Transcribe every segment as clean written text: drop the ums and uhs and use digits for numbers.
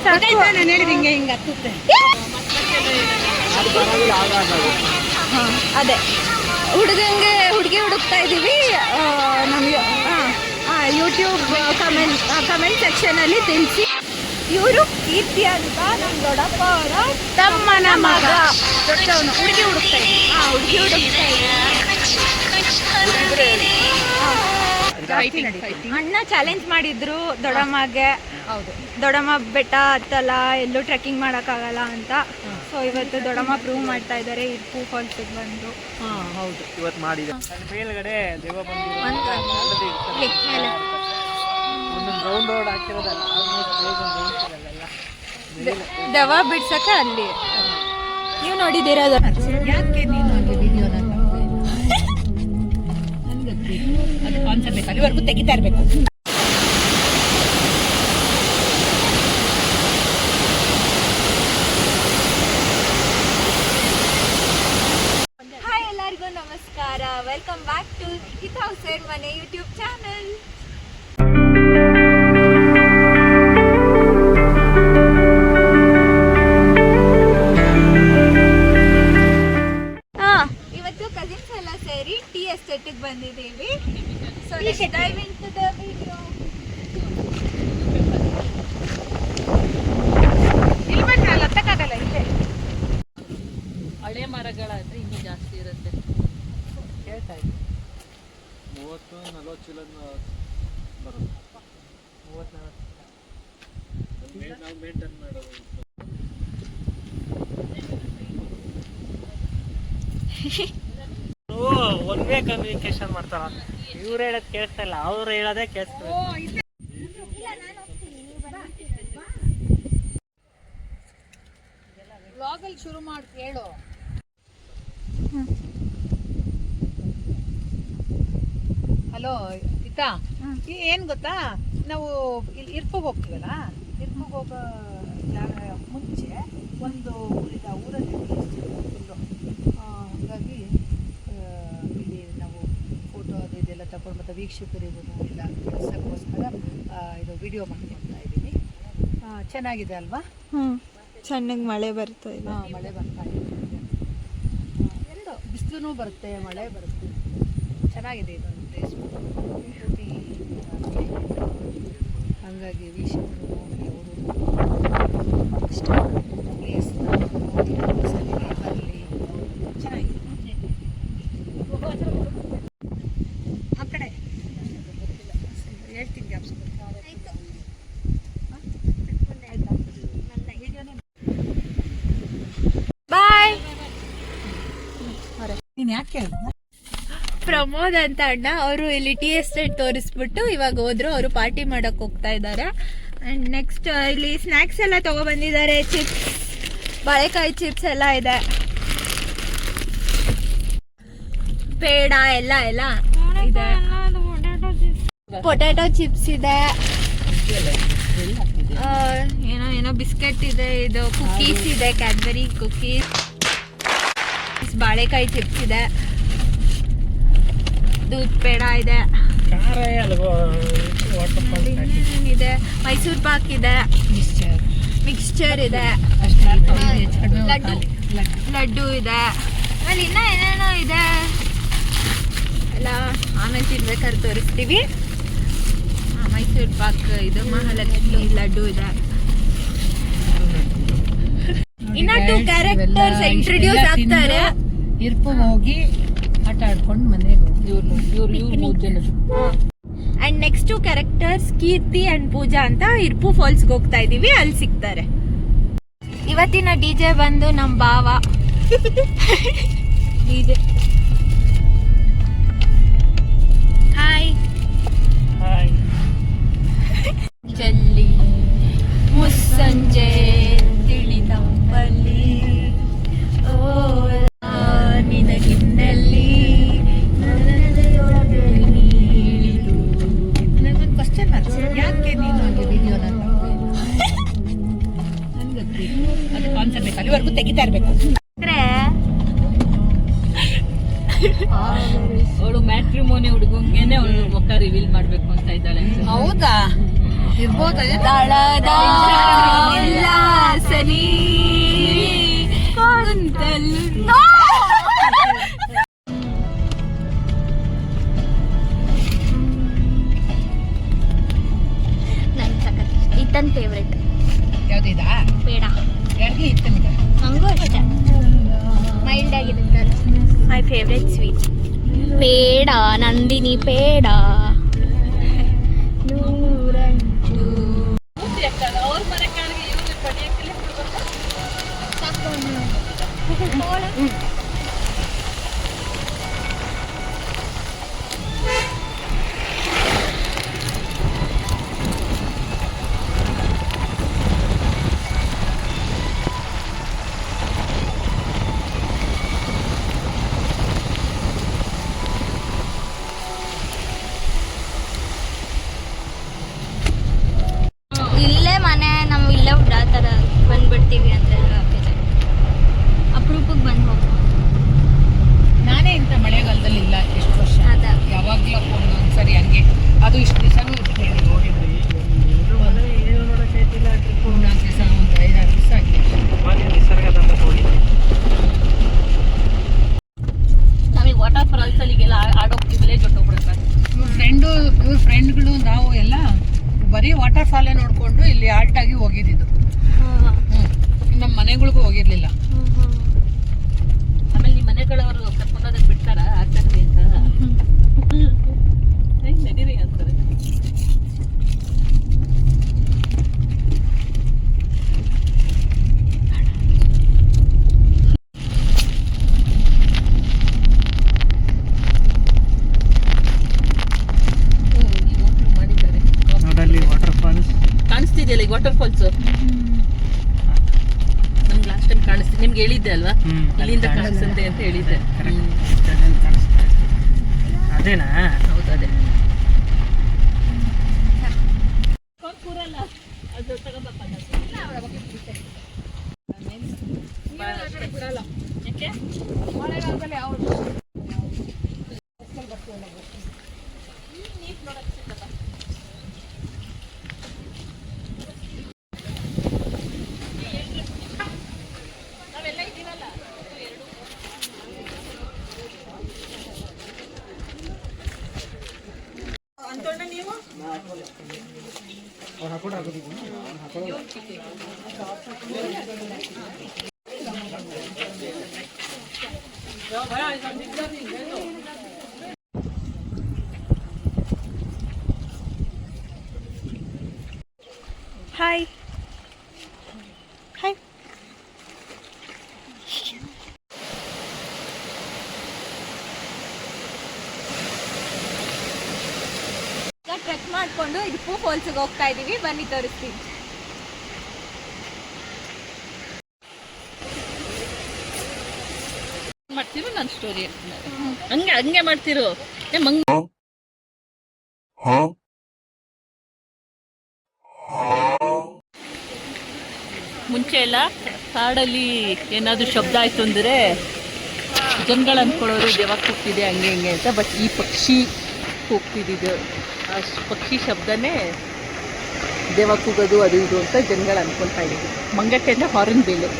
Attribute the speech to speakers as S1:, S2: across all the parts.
S1: ನಾನು ಹೇಳಿದ ಹಿಂಗೆ ಹತ್ತುತ್ತೆ.
S2: ಅದೇ ಹುಡುಗಂಗೆ ಹುಡುಗಿ ಹುಡುಕ್ತಾ ಇದ್ದೀವಿ. ನಮಗೆ ಯೂಟ್ಯೂಬ್ ಕಮೆಂಟ್ ಸೆಕ್ಷನಲ್ಲಿ ತಿಳಿಸಿ. ಇವರು ಕೀರ್ತಿ ಅಂತ ನಮ್ಮ ದೊಡ್ಡಪ್ಪ ಅವರ ತಮ್ಮನ ಮಗ. ದೊಡ್ಡವನು ಹುಡುಗಿ ಹುಡುಕ್ತಾ ಇದ್ದೀವಿ. ಹುಡುಗಿ ಹುಡುಕ್ತಾ ಇದ್ದೀವಿ. ಅಣ್ಣ ಚಾಲೆಂಜ್ ಮಾಡಿದ್ರು ದೊಡ್ಡಮ್ಮಗೆ.
S1: ಹೌದು,
S2: ದೊಡ್ಡಮ್ಮ ಬೆಟ್ಟ ಹತ್ತಲ್ಲ, ಎಲ್ಲೂ ಟ್ರೆಕ್ಕಿಂಗ್ ಮಾಡೋಕ್ಕಾಗಲ್ಲ ಅಂತ. ಸೊ ಇವತ್ತು ದೊಡ್ಡಮ್ಮ ಪ್ರೂವ್ ಮಾಡ್ತಾ ಇದ್ದಾರೆ ಇರ್ಪು ಫಾಲ್ಸಿಗೆ ಬಂದು.
S1: ಹೌದು,
S3: ಇವತ್ತು ಮಾಡಿದೆ. ಮೇಲ್ಗಡೆ ದೇವ ರೌಂಡ್ ರೋಡ್ ಹಾಕಿರೋದಲ್ಲ,
S2: ದೆವ್ವ ಬಿಡ್ಸಕ್ಕೆ ಅಲ್ಲಿ ನೀವು ನೋಡಿದ್ದೀರೋದು.
S1: ಯಾಕೆ ನೀನು ಅಲ್ಲಿ ವಿಡಿಯೋನ ಅದು ಕಾನ್ಸೆಪ್ಟ್ ಬೇಕು, ಅಲ್ಲಿವರೆಗೂ ತೆಗಿತಾ ಇರಬೇಕು.
S2: ಹಾಯ್, ಎಲ್ಲರಿಗೂ ನಮಸ್ಕಾರ. ವೆಲ್ಕಮ್ ಬ್ಯಾಕ್ ಟು ಹಿತೌಸರ್ ಮನೆ ಯೂಟ್ಯೂಬ್ ಚಾನಲ್. ಇವತ್ತು ಕಸಿನ್ಸ್ ಎಲ್ಲ ಸೇರಿ ಟೀ ಎಸ್ಟೇಟಿಗೆ ಬಂದಿದ್ದೀವಿ. So let's dive into the video.
S1: ಇಲ್ಲಿ ಬಂದ್ರೆ ಅಲ್ಲಿ ಹತ್ತಕ್ಕಾಗಲ್ಲ. ಇಲ್ಲೇ
S4: ಹಳೆ ಮರಗಳಾದ್ರೆ ಇನ್ನೂ ಜಾಸ್ತಿ ಇರುತ್ತೆ.
S1: ಹೇಳ್ತಾ ಇದ್ದೆ
S3: 30-40 ಚೀಲ ಬರುತ್ತೆ. 30-40 ನಾವು ಮೇಂಟೈನ್ ಮಾಡೋದು. ಒನ್ ವೇ ಕಮ್ಯುನಿಕೇಶನ್ ಮಾಡ್ತಾರ. ಇವ್ರು ಹೇಳೋದು ಕೇಳಿಸ್ತಾ ಇಲ್ಲ, ಅವ್ರು ಹೇಳೋದೇ ಕೇಳಿಸ್ತಾರೆ.
S1: ವ್ಲಾಗಲ್ಲಿ ಶುರು ಮಾಡಿ ಹೇಳು. ಹಲೋ ಇತಾ, ಏನು ಗೊತ್ತಾ, ನಾವು ಇಲ್ಲಿ ಇರ್ಪೋಗಿ ಹೋಗ್ತೀವಲ್ಲ, ಇರ್ಪೋಗಿ ಹೋಗೋ ಜಾಗ ಮುಂಚೆ ಒಂದು ಊರಿದ ಊರಲ್ಲಿ ಫುಲ್ಲು. ಹಾಗಾಗಿ ಇಲ್ಲಿ ನಾವು ಫೋಟೋ ಅದು ಇದೆಲ್ಲ ತಗೊಂಡು ಮತ್ತು ವೀಕ್ಷಕರಿಗೂ ಇಲ್ಲ ಕೆಲಸಕ್ಕೋಸ್ಕರ ಇದು ವಿಡಿಯೋ ಮಾಡ್ಕೊಳ್ತಾ ಇದ್ದೀನಿ. ಚೆನ್ನಾಗಿದೆ ಅಲ್ವಾ?
S2: ಸಣ್ಣಗೆ ಮಳೆ ಬರ್ತಾ ಇದೆ.
S1: ಮಳೆ ಬರ್ತಾ ಇದೆ. ಎರಡು ಬಿಸಿಲು ಬರುತ್ತೆ, ಮಳೆ ಬರುತ್ತೆ. ಚೆನ್ನಾಗಿದೆ ಇದೊಂದು ಪ್ಲೇಸ್. ಹಾಗಾಗಿ ವೀಕ್ಷಕರು ನೋಡಿ, ಅವರು ಇಷ್ಟ ಪ್ಲೇಸ್ ಬರಲಿ. ಚೆನ್ನಾಗಿದೆ. ಆ ಕಡೆ ಹೇಳ್ತೀನಿ ಜ್ಞಾಪಿಸ್ಕೊಂಡು.
S2: ಬಾಯ್.
S1: ನೀನು ಯಾಕೆ ಹೇಳಿದ?
S2: ಪ್ರಮೋದ್ ಅಂತ ಅಣ್ಣ, ಅವರು ಇಲ್ಲಿ ಟೀ ಎಸ್ಟೇಟ್ ತೋರಿಸ್ಬಿಟ್ಟು ಇವಾಗ ಹೋದ್ರು. ಅವರು ಪಾರ್ಟಿ ಮಾಡಕ್ ಹೋಗ್ತಾ ಇದ್ದಾರೆ. ಅಂಡ್ ನೆಕ್ಸ್ಟ್ ಇಲ್ಲಿ ಸ್ನ್ಯಾಕ್ಸ್ ಎಲ್ಲ ತಗೊಬಂದಿದ್ದಾರೆ. ಚಿಪ್ಸ್, ಬಾಳೆಕಾಯಿ ಚಿಪ್ಸ್ ಎಲ್ಲ ಇದೆ, ಪೇಡ ಎಲ್ಲ ಇದೆ. ಪೊಟ್ಯಾಟೊ ಚಿಪ್ಸ್ ಇದೆ, ಏನೋ ಬಿಸ್ಕೆಟ್ ಇದೆ, ಇದು ಕುಕೀಸ್ ಇದೆ, ಕ್ಯಾಡ್ಬರಿ ಕುಕೀಸ್, ಬಾಳೆಕಾಯಿ ಚಿಪ್ಸ್ ಇದೆ, ದೂದ್ ಪೇಡ ಇದೆ, ಇದೆ, ಮೈಸೂರು ಪಾಕ್ ಇದೆ, ಮಿಕ್ಸ್ಚರ್ ಇದೆ, ಲಡ್ಡು ಇದೆ, ಆಮೇಲೆ ಇನ್ನ ಏನೇನೋ ಇದೆ ಎಲ್ಲ. ಆಮೇಲೆ ತಿನ್ಬೇಕಾದ್ರೆ ತೋರಿಸ್ತೀವಿ. ಮೈಸೂರು ಪಾಕ್, ಇದು ಮಹಾಲಕ್ಷ್ಮಿ ಲಡ್ಡು ಇದೆ. ಇನ್ನ 2 ಕ್ಯಾರೆಕ್ಟರ್ಸ್ ಇಂಟ್ರೊಡ್ಯೂಸ್ ಆಗ್ತಾರೆ.
S1: ಇರ್ಪು ಹೋಗಿ ಆಟ ಆಡ್ಕೊಂಡು ಮನೆಗೆ
S2: and next 2 characters Keerthi and Pooja ಅಂತ ಇರ್ಪು ಫಾಲ್ಸ್ಗೆ ಹೋಗ್ತಾ ಇದೀವಿ, ಅಲ್ಲಿ ಸಿಗ್ತಾರೆ. ಇವತ್ತಿನ ಡಿಜೆ ಬಂದು ನಮ್ ಬಾವ ಡಿಜೆ. ಹಾಯ್. ಜಲ್ಲಿ ಮುಸ್ಸಂಜೆ ತಿಳಿದಂಬಲ್ಲಿ ನಿನಗಿನ್ನಲ್ಲಿ
S1: ನನಗೊಂದು ಕ್ವಶನ್ ಮಾರ್ಕ್ಸ್. ಯಾಕೆ ನೀನು ಅಲ್ಲಿ ವಿಡಿಯೋನ ಅದು ಕಾನ್ಸೆಪ್ಟ್ ಬೇಕು, ಅಲ್ಲಿವರೆಗೂ ತೆಗಿತಾ ಇರಬೇಕು.
S4: ಅವಳು ಮ್ಯಾಟ್ರಿಮೋನಿ ಹುಡುಗಂಗೆನೆ ಅವಳು ಮುಖ ರಿವೀಲ್ ಮಾಡ್ಬೇಕು ಅಂತ ಇದ್ದಾಳೆ.
S1: ಹೌದಾ?
S2: ದಳದ ಉಲ್ಲಾಸನಿ ಕುಂತಲ್ಲೋ. ನಂಗೆ ಸಖತ್ ಇಷ್ಟ. ಇತ್ತನ್ ಫೇವ್ರೆಟ್
S1: ಯಾವ್ದಿದಾ
S2: ಬೇಡ.
S1: ಯಾರಿಗೆ ಇತ್ತಂಗ
S2: ನಂಗೂ ಇಷ್ಟ. ಮೈಲ್ಡ್ ಆಗಿರುತ್ತಲ್ಲ. My favourite sweet peda. Nandini peda. ನೂರಂಚು.
S4: ಅವ್ರ ಮನೆ ಕಾಣಿಗೆ ಇವ್ರಿಗೆ ಪಡಿಯಕ್ಕೆಲ್ಲ
S2: ಇಲ್ಲೇ ಮನೆ ನಾವು ಇಲ್ಲೇ ಉಡಾತರ ಬಂದ್ಬಿಡ್ತೀವಿ ಅಂತೆಲ್ಲ ಅಪರೂಪಕ್ಕೆ ಬಂದು ಹೋಗ್ಬೋದು.
S1: ನಾನೇ ಇಂಥ ಮಳೆಗಾಲದಲ್ಲಿ ಇಲ್ಲ ಎಷ್ಟು ವರ್ಷ
S2: ಅದ
S1: ಯಾವಾಗ್ಲೂ ಒಂದೊಂದ್ಸರಿ ಹಂಗೆ ಅದು ಇಷ್ಟು ದಿವಸನೂ ಇರ್ತೇನೆ ನೋಡಿದ್ರೆ
S3: ಏನು ನೋಡೋಕ್ಕಾಯ್ತಿಲ್ಲ ಟ್ರಿಪ್ಪು.
S1: 4 ದಿವಸ ಒಂದು 5-6 ದಿವಸ ಆಗಿದೆ.
S3: ನಿಸರ್ಗದಂತ ನೋಡಿದ್ವಿ.
S4: ನಮಗೆ ವಾಟರ್ ಫಾಲ್ಸ್ ಅಲ್ಲಿಗೆಲ್ಲ ಆಡೋಕೆ ವಿಲೇಜ್ ಹೊಟ್ಟೋಗ್ಬಿಡುತ್ತೆ.
S1: ಇವ್ರ ಫ್ರೆಂಡ್ಗಳು ನಾವು ಎಲ್ಲ ಬರೀ ವಾಟರ್ ಫಾಲೇ ನೋಡ್ಕೊಂಡು ಇಲ್ಲಿ ಆಲ್ಟ್ ಆಗಿ ಹೋಗಿದ್ದು. ನಮ್ಮ ಮನೆಗಳಿಗೂ ಹೋಗಿರ್ಲಿಲ್ಲ.
S4: ಆಮೇಲೆ ನಿಮ್ಮ ಮನೆಗಳವರು ಕರ್ಕೊಂಡೋದಕ್ಕೆ ಬಿಡ್ತಾರ ಆಗ್ತದೆ ಅಂತ ನಡೀರಿ ಅಂತಾರೆ. ಮಾಡಿದ್ದಾರೆ
S3: ನೋಡಲ್ಲಿ ವಾಟರ್ ಫಾಲ್ಸ್
S4: ಕಾಣಿಸ್ತಿದೆಯಲ್ಲ ಈಗ ವಾಟರ್ ಫಾಲ್ಸ್. ನಮ್ಗೆ ಲಾಸ್ಟ್ ಟೈಮ್ ಕಾಣಿಸ್ತಿದೆ, ನಿಮ್ಗೆ ಹೇಳಿದ್ದೆ ಅಲ್ವಾ ಇಲ್ಲಿಂದ ಕಾಣಿಸುತ್ತೆ ಅಂತ ಹೇಳಿದ್ದೆ.
S3: ಅದೇನಾ?
S4: ಹೌದು ಅದೇ. ಕೂರಲ್ಲ ಅದು ತಗೋಬಪ್ಪ. ಯಾಕೆ
S1: ಮಳೆಗಾಲದಲ್ಲಿ ಅವ್ರು
S2: ಹಾಯ್ ಹಾಯ್. ಈಗ ಟ್ರೆಕ್ ಮಾಡಿಕೊಂಡು ಇದಕ್ಕೂ ಫಾಲ್ಸ್ಗೆ ಹೋಗ್ತಾ ಇದೀವಿ. ಬನ್ನಿ ತೋರಿಸ್ತೀನಿ.
S4: ಮಾಡ್ತಿರೋ ನನ್ನ ಸ್ಟೋರಿ ಹಂಗೆ ಹಂಗೆ ಮಾಡ್ತಿರೋ. ಮುಂಚೆ ಎಲ್ಲ ಕಾಡಲ್ಲಿ ಏನಾದರೂ ಶಬ್ದ ಆಯ್ತು ಅಂದರೆ ಜನಗಳು ಅಂದ್ಕೊಳ್ಳೋರು ದೆವ್ವ ಕೂಗ್ತಿದೆ ಹಂಗೆ ಹಿಂಗೆ ಅಂತ. ಬಟ್ ಈ ಪಕ್ಷಿ ಕೂಗ್ತಿದ್ದು ಆ ಪಕ್ಷಿ ಶಬ್ದನೇ ದೆವ್ವ ಕೂಗೋದು ಅದು ಇದು ಅಂತ ಜನಗಳು ಅಂದ್ಕೊಳ್ತಾ ಇದ್ದೀವಿ. ಮಂಗಟ್ಟೆ ಅಂದರೆ ಹಾರನ್ ಬೇಲೆ.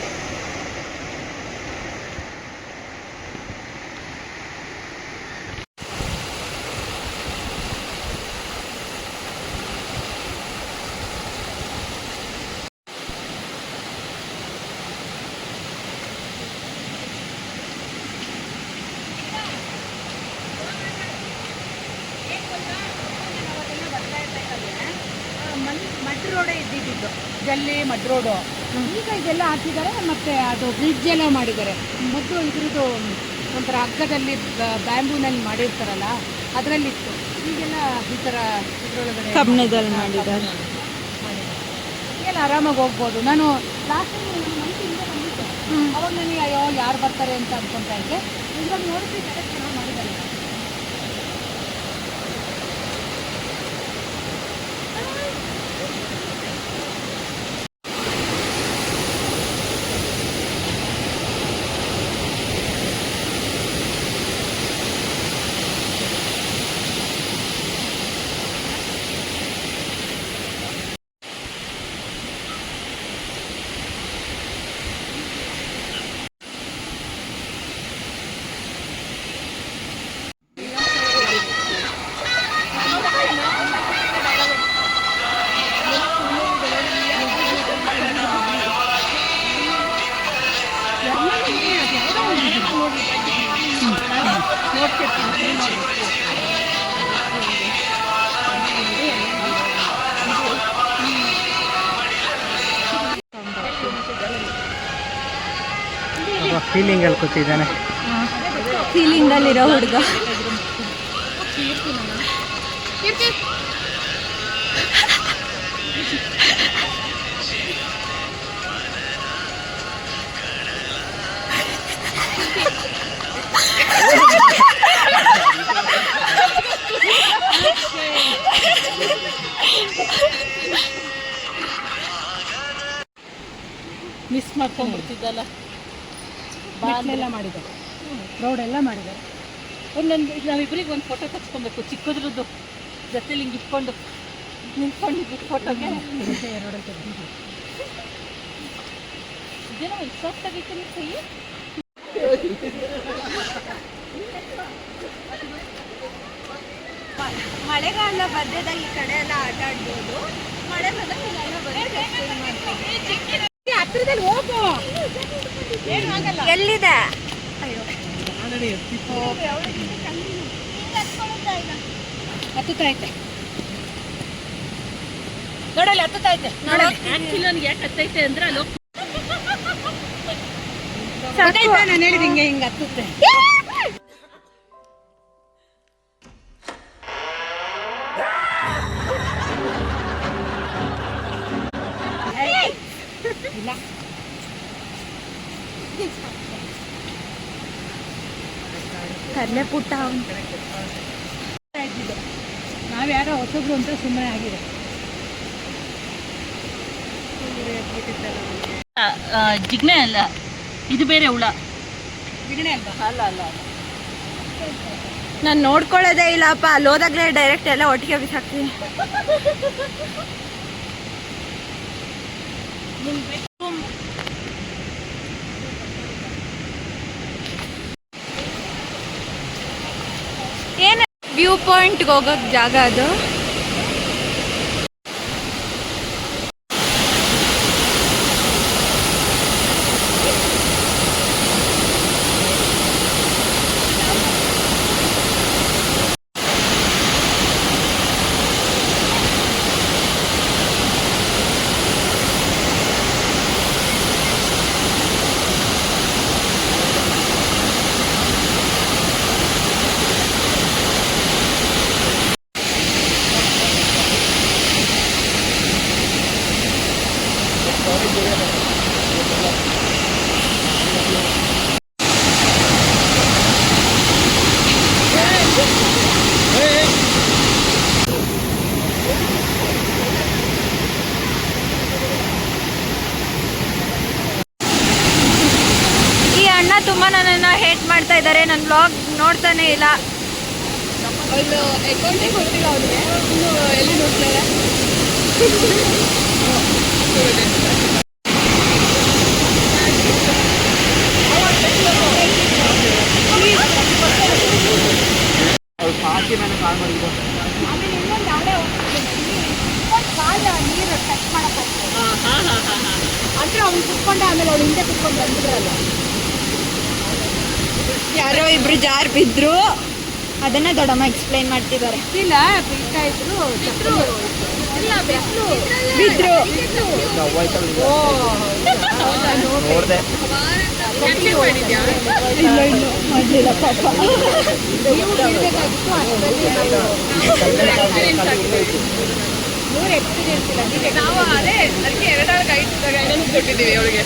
S1: ಮಡ್ ರೋಡೇ ಇದ್ದಿದ್ದು, ಜಲ್ಲಿ ಮಡ್ ರೋಡು. ಈಗ ಇದೆಲ್ಲ ಹಾಕಿದ್ದಾರೆ, ಮತ್ತೆ ಅದು ಬ್ರಿಡ್ಜ್ ಎಲ್ಲ ಮಾಡಿದ್ದಾರೆ. ಮೊದಲು ಇದ್ರದ್ದು ಒಂಥರ ಹಗ್ಗದಲ್ಲಿ ಬ್ಯಾಂಬೂನಲ್ಲಿ ಮಾಡಿರ್ತಾರಲ್ಲ ಅದರಲ್ಲಿತ್ತು. ಈಗೆಲ್ಲ ಈ ಥರ ಇದ್ರೊಳಗಡೆ
S2: ಕಬ್ಬಿಣದಲ್ಲಿ ಮಾಡಿದ್ದಾರೆ.
S1: ಎಲ್ಲ ಆರಾಮಾಗಿ ಹೋಗ್ಬೋದು. ನಾನು ಲಾಸ್ಟ್ ಟೈಮ್ ನನ್ನ ಮನಸ್ಸಿಂದ ಬಂದಿದ್ದೆ, ಅವಾಗ ನನಗೆ ಅಯ್ಯೋ ಯಾರು ಬರ್ತಾರೆ ಅಂತ ಅನ್ಕೊತಾ ಇದ್ದೆ. ಇವಾಗ ನೋಡಿದ್ರೆ ಚೆನ್ನಾಗಿ ಮಾಡಿದ್ದಾರೆ.
S3: ಫೀಲಿಂಗಲ್ಲಿ ಕೂತಿದ್ದಾನೆ.
S2: ಫೀಲಿಂಗಲ್ಲಿರೋ ಹುಡುಗ.
S4: ಮಿಸ್ ಮಾಡ್ಕೊಂಡ್ಬಿಡ್ತಿದ್ದಲ್ಲ.
S1: ಎಲ್ಲ ಮಾಡಿದ್ದಾರೆ, ರೋಡ್ ಎಲ್ಲ ಮಾಡಿದ್ದಾರೆ.
S4: ಒಂದೊಂದು ನಾವಿಬ್ಬರಿಗೆ ಒಂದು ಫೋಟೋ ತಗ್ಸ್ಕೊಬೇಕು, ಚಿಕ್ಕದ್ರದ್ದು ಜೊತೆಲಿ ಹಿಂಗೆ ಇಟ್ಕೊಂಡು ನಿಂತ್ಕೊಂಡಿದ್ದು ಫೋಟೋಗೆ.
S1: ರೋಡಲ್ಲಿ ತೆಗ್ದಿದ್ದೀವಿ.
S4: ಇದೇನೋ ಇಷ್ಟಾಗಿತ್ತು ಕೈ.
S2: ಮಳೆಗಾಲ ಬಂದಾಗ ಈ ಕಡೆ ಎಲ್ಲ ಆಟ ಆಡ್ಬೋದು. ಮಳೆ ಬಂದಾಗ ಇಲ್ಲೆಲ್ಲ
S1: ಹತ್ರದಲ್ಲಿ ಹೋಗು,
S2: ಎಲ್ಲಿದೆ?
S1: ಹತ್ತೈತೆ
S2: ನೋಡಲ್ಲಿ ಹತ್ತೈತೆ.
S4: ಆ್ಯಕ್ಚುಲಿ ನನಗೆ ಯಾಕೆ ಹತ್ತೈತೆ ಅಂದರೆ ಅಲ್ಲಿ
S1: ನಾನು ಹೇಳಿದ ಹಿಂಗೆ ಹತ್ತುತ್ತೆ. ಇಲ್ಲ
S2: ಕರ್ಲೆ ಪುಟ್ಟ
S1: ನಾವ್ಯಾರೋ ಹೊಸಬ್ರು ಅಂತ ಸುಮ್ಮನೆ ಆಗಿದೆ.
S4: ಜಿಗ್ನೆ ಅಲ್ಲ, ಇದು ಬೇರೆ ಹುಳ.
S1: ಬಿಗಣೆ ಅಲ್ವಾ?
S4: ಅಲ್ಲ ಅಲ್ಲ ಅಲ್ಲ.
S2: ನಾನು ನೋಡ್ಕೊಳ್ಳೋದೇ ಇಲ್ಲಪ್ಪ. ಅಲ್ಲಿ ಹೋದಾಗಲೇ ಡೈರೆಕ್ಟ್ ಎಲ್ಲ ಒಟ್ಟಿಗೆ ಬಿಸಾಕ್ತೀನಿ. ಏನು ವ್ಯೂ ಪಾಯಿಂಟ್ಗೆ ಹೋಗೋಕ್ಕೆ ಜಾಗ ಅದು? ತುಂಬಾ ನನ್ನನ್ನು ಹೇಟ್ ಮಾಡ್ತಾ ಇದ್ದಾರೆ. ನನ್ನ ಬ್ಲಾಗ್ ನೋಡ್ತಾನೆ ಇಲ್ಲ.
S1: ಅಂದ್ರೆ ಅವ್ನು ಕುತ್ಕೊಂಡೆ, ಆಮೇಲೆ ಅವ್ಳು ಹಿಂದೆ ಕುತ್ಕೊಂಡು ಬಂದಿದ್ರಲ್ಲ.
S2: ಯಾರೋ ಇಬ್ರು ಜಾರ್ ಬಿದ್ರು, ಅದನ್ನ ದೊಡ್ಡಮ್ಮ ಎಕ್ಸ್ಪ್ಲೈನ್ ಮಾಡ್ತಿದ್ದಾರೆ.
S1: ಇಲ್ಲ ಬೀಳ್ತಾ ಇದ್ರು,
S2: ಬಿದ್ರು.
S3: ನೋಡಿದೆ.
S2: ಇಲ್ಲ ಇನ್ನು ಮಾಡ್ಲಿಲ್ಲ ಪಾಪ.
S1: ನೀವು ಬೀಳ್ಬೇಕಾಗಿತ್ತು. ನೂರು ಎಕ್ಸ್ಪೀರಿಯನ್ಸ್ ಇಲ್ಲ.
S4: ನಾವು ಅದೇ ಅದಕ್ಕೆ 2 ಗೈಡೆನ್ಸ್ ಕೊಟ್ಟಿದ್ದೀವಿ ಅವಳಿಗೆ.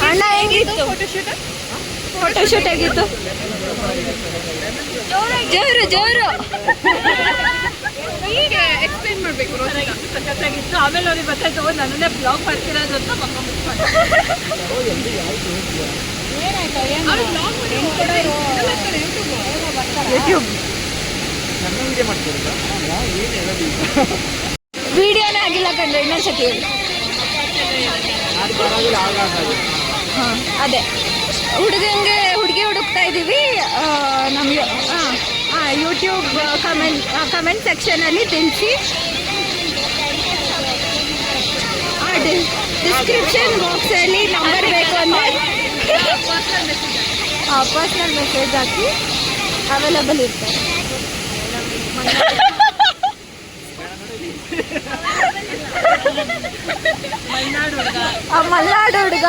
S2: ಅಣ್ಣ ಹೆಂಗಿತ್ತು ಫೋಟೋಶೂಟ್? ಹೇಗಿತ್ತು? ಜೋರು ಜೋರು.
S4: ಹೀಗೆ ಎಕ್ಸ್ಪ್ಲೈನ್ ಮಾಡಬೇಕು. ಸಖತ್ತಾಗಿತ್ತು. ಆಮೇಲೆ ಅವ್ರಿಗೆ ಗೊತ್ತಾಯ್ತು, ನನ್ನನ್ನೇ ಬ್ಲಾಗ್ ಮಾಡ್ತಿರೋದು ಅಂತ ಮಕ್ಕ ಮುಚ್ಕೊಂಡು.
S1: ಏನಾಯ್ತು?
S2: ಯೂಟ್ಯೂಬ್ ವಿಡಿಯೋನೇ ಆಗಿಲ್ಲ ಕಂಡ್ರೆ ಇನ್ನೊಂದ್ಸತಿ ಹೇಳಿ. ಹಾಂ ಅದೇ ಹುಡುಗಿ ಹುಡುಕ್ತಾ ಇದ್ದೀವಿ. ನಮಗೆ ಯೂಟ್ಯೂಬ್ ಕಮೆಂಟ್ ಸೆಕ್ಷನಲ್ಲಿ ತಿಳಿಸಿ. ಡಿಸ್ಕ್ರಿಪ್ಷನ್ ಬಾಕ್ಸಲ್ಲಿ ನಂಬರ್ ಬೇಕು ಅಂದರೆ ಪರ್ಸ್ನಲ್ ಮೆಸೇಜ್ ಹಾಕಿ ಅವೈಲಬಲ್ ಇರ್ತಾರೆ. ಮಲ್ನಾಡು ಹುಡುಗ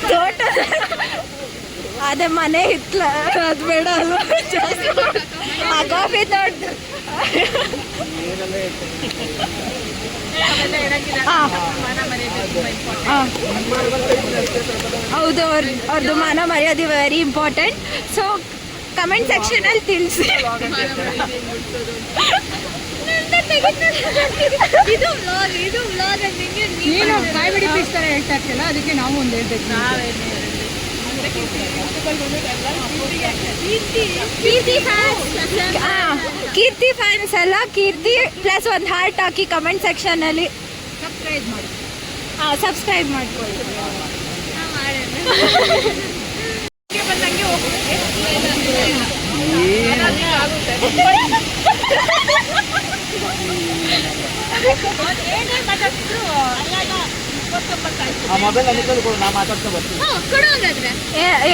S2: ತೋಟದ ಅದೇ ಮನೆ ಹಿತ್ಲ ಅದು ಬೇಡ ಅಲ್ವಾ ಕಾಫಿ ತೋಟ ಹೌದು ಅವ್ರದ್ದು ಮಾನ ಮರ್ಯಾದೆ ವೆರಿ ಇಂಪಾರ್ಟೆಂಟ್. ಸೊ ಕಮೆಂಟ್ ಸೆಕ್ಷನಲ್ಲಿ ತಿಳಿಸಿ.
S1: ನೀನು ಕಾಯಿಬಿಡಿ ಪೀಸ್ ಥರ ಹೇಳ್ತಾ ಇರ್ತಿಲ್ಲ, ಅದಕ್ಕೆ ನಾವು ಒಂದು ಹೇಳ್ಬೇಕು.
S2: ಕೀರ್ತಿ ಫ್ಯಾನ್ಸ್ ಎಲ್ಲ ಕೀರ್ತಿ ಪ್ಲಸ್ ಒಂದು ಹಾರ್ಟ್ ಹಾಕಿ ಕಮೆಂಟ್ ಸೆಕ್ಷನಲ್ಲಿ
S1: ಸಬ್ಸ್ಕ್ರೈಬ್ ಮಾಡಿ.
S2: ಸಬ್ಸ್ಕ್ರೈಬ್ ಮಾಡ್ಕೊಳ್ಳಿ.
S1: ಬಂದಂಗೆ ಹೋಗ್ಬೇಕು.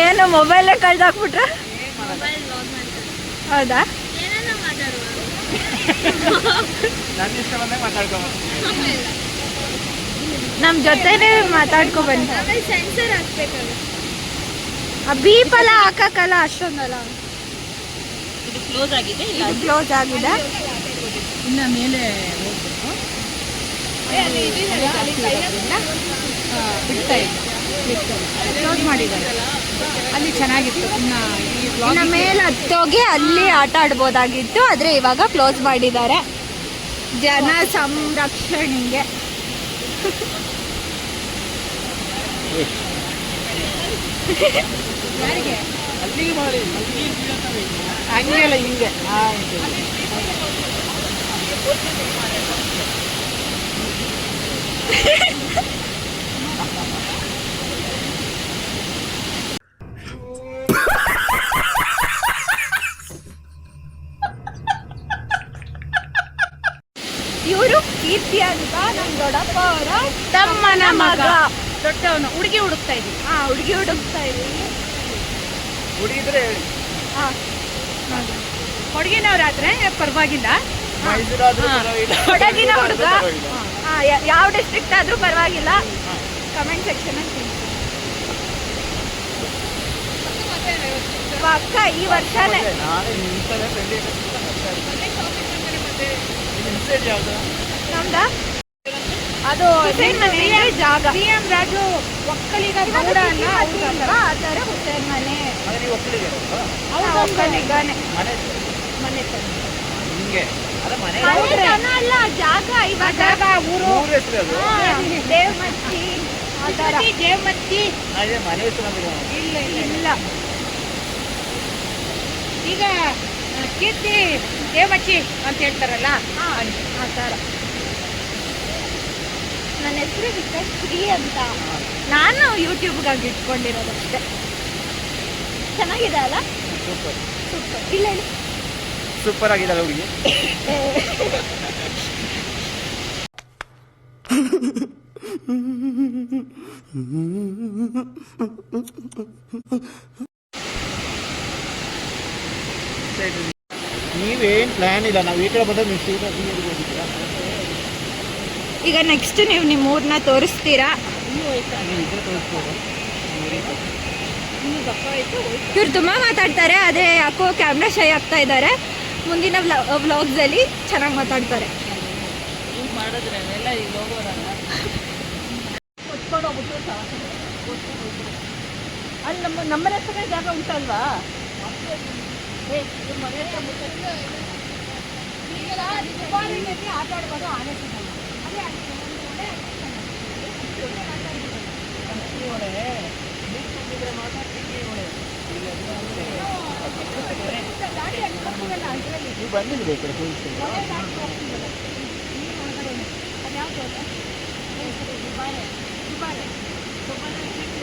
S2: ಏನು ಮೊಬೈಲೇ ಕಳ್ದಾಕ್ಬಿಟ್ರೆ ಹೌದಾ? ನಮ್ಮ ಜೊತೆನೇ ಮಾತಾಡ್ಕೊ ಬಂದ. ಬೀಪಲ್ಲ ಹಾಕಕ್ಕಲ್ಲ ಅಷ್ಟೊಂದಲ್ಲ.
S4: ಇದು ಕ್ಲೋಸ್ ಆಗಿದೆ,
S2: ಕ್ಲೋಸ್ ಆಗಿದೆ.
S1: ಇನ್ನು ಮೇಲೆ ಹೋಗ್ಬೇಕು. ಬಿಡ್ತಾ ಇಲ್ಲ, ಕ್ಲೋಸ್ ಮಾಡಿದ್ದಾರೆ. ಅಲ್ಲಿ ಚೆನ್ನಾಗಿತ್ತು.
S2: ಇನ್ನು ಮೇಲೆ ಹತ್ತೋಗಿ ಅಲ್ಲಿ ಆಟ ಆಡ್ಬೋದಾಗಿತ್ತು, ಆದರೆ ಇವಾಗ ಕ್ಲೋಸ್ ಮಾಡಿದ್ದಾರೆ ಜನ ಸಂರಕ್ಷಣೆಗೆ.
S1: ಯಾರಿಗೆ
S3: ಅಲ್ಲಿಗೆ ಮಾಡಿ ಹಂಗೆಲ್ಲ ಹಿಂಗೆ
S2: ಇವರು ಕೀರ್ತಿ ಅಂತ ನಮ್ಮ ದೊಡ್ಡಪ್ಪ ಅವರ ತಮ್ಮನ ಮಗ.
S1: ದೊಡ್ಡವನು ಹುಡುಗಿ ಹುಡುಕ್ತಾ ಇದ್ದೀವಿ.
S2: ಹುಡುಗಿ ಹುಡುಕ್ತಾ ಇದೀವಿ.
S3: ಹುಡುಗಿದ್ರೆ ಹೇಳಿ.
S1: ಹುಡುಗಿನವರಾದ್ರೆ ಪರವಾಗಿಲ್ಲ.
S2: ಕೊಡಗಿನ ಹುಡುಗ ಯಾವ ಡಿಸ್ಟ್ರಿಕ್ಟ್ ಆದ್ರೂ ಪರವಾಗಿಲ್ಲ. ಕಮೆಂಟ್ ಸೆಕ್ಷನ್ ಅಕ್ಕ ಈ ವರ್ಷನೇ ನಮ್ದ ಅದು ಜಾಗ
S1: CM ರಾಜು ಒಕ್ಕಲಿಗ ಗೌಡ ಅಲ್ಲ,
S2: ಆ ಥರ ಹುಸೇನ್ ಮನೆ ಒಕ್ಕಲಿಗನೆ
S1: ಮನೆ
S2: ಅಲ್ಲ ಜಾಗ ಇವಾಗ
S1: ಜಾಗ ಊರು
S2: ದೇವಮಚ್ಚಿ ಆ ಥರ.
S1: ದೇವಮತ್ತಿ
S2: ಇಲ್ಲ ಇಲ್ಲ
S1: ಈಗ ಕೀರ್ತಿ ದೇವಮಚ್ಚಿ ಅಂತ ಹೇಳ್ತಾರಲ್ಲ,
S2: ಆ ಥರ. ನನ್ನ ಹೆಸರು ವಿಕಾಸ್ ಶ್ರೀ ಅಂತ. ನಾನು ಯೂಟ್ಯೂಬ್ಗಾಗಿ ಇಟ್ಕೊಂಡಿರೋದಷ್ಟೇ. ಚೆನ್ನಾಗಿದೆ ಅಲ್ಲ? ಸೂಪರ್. ಇಲ್ಲ ಹೇಳಿ.
S3: ಸೂಪರ್ ಆಗಿದೆ ಹುಡುಗಿ. ನೀವೇನು ಪ್ಲಾನ್ ಇಲ್ಲ, ನಾವು ಈ ಕಡೆ ಬಂದ್ರೆ ನೀವು ಸೀದಾ ಹೋಗಿದ್ದೀರಾ.
S2: ಈಗ ನೆಕ್ಸ್ಟ್ ನೀವು ನಿಮ್ಮ ಊರನ್ನ ತೋರಿಸ್ತೀರಾ? ಇವ್ರು ತುಂಬ ಮಾತಾಡ್ತಾರೆ, ಆದರೆ ಯಾಕೋ ಕ್ಯಾಮ್ರಾ ಶೈ ಆಗ್ತಾ ಇದ್ದಾರೆ. ಮುಂದಿನ ವ್ಲಾಗ್ಸಲ್ಲಿ ಚೆನ್ನಾಗಿ ಮಾತಾಡ್ತಾರೆ.
S4: ಯೂಸ್ ಮಾಡಿದ್ರೆ ಎಲ್ಲ ಈಗ ಹೋಗೋರಲ್ಲ ಹೊತ್ಕೊಂಡು ಹೋಗ್ಬಿಟ್ಟು ಅಲ್ಲಿ ನಮ್ಮ ಮನೆ ಹತ್ರ ಜಾಗ ಉಂಟಲ್ವಾ? ಮನೆ ಹತ್ರ
S1: ಆಟ ಆಡ್ಬೋದು. ಆನೆ
S3: ನೀವು ಬಂದಿದ್ದೀರಿ ಈ ಕಡೆ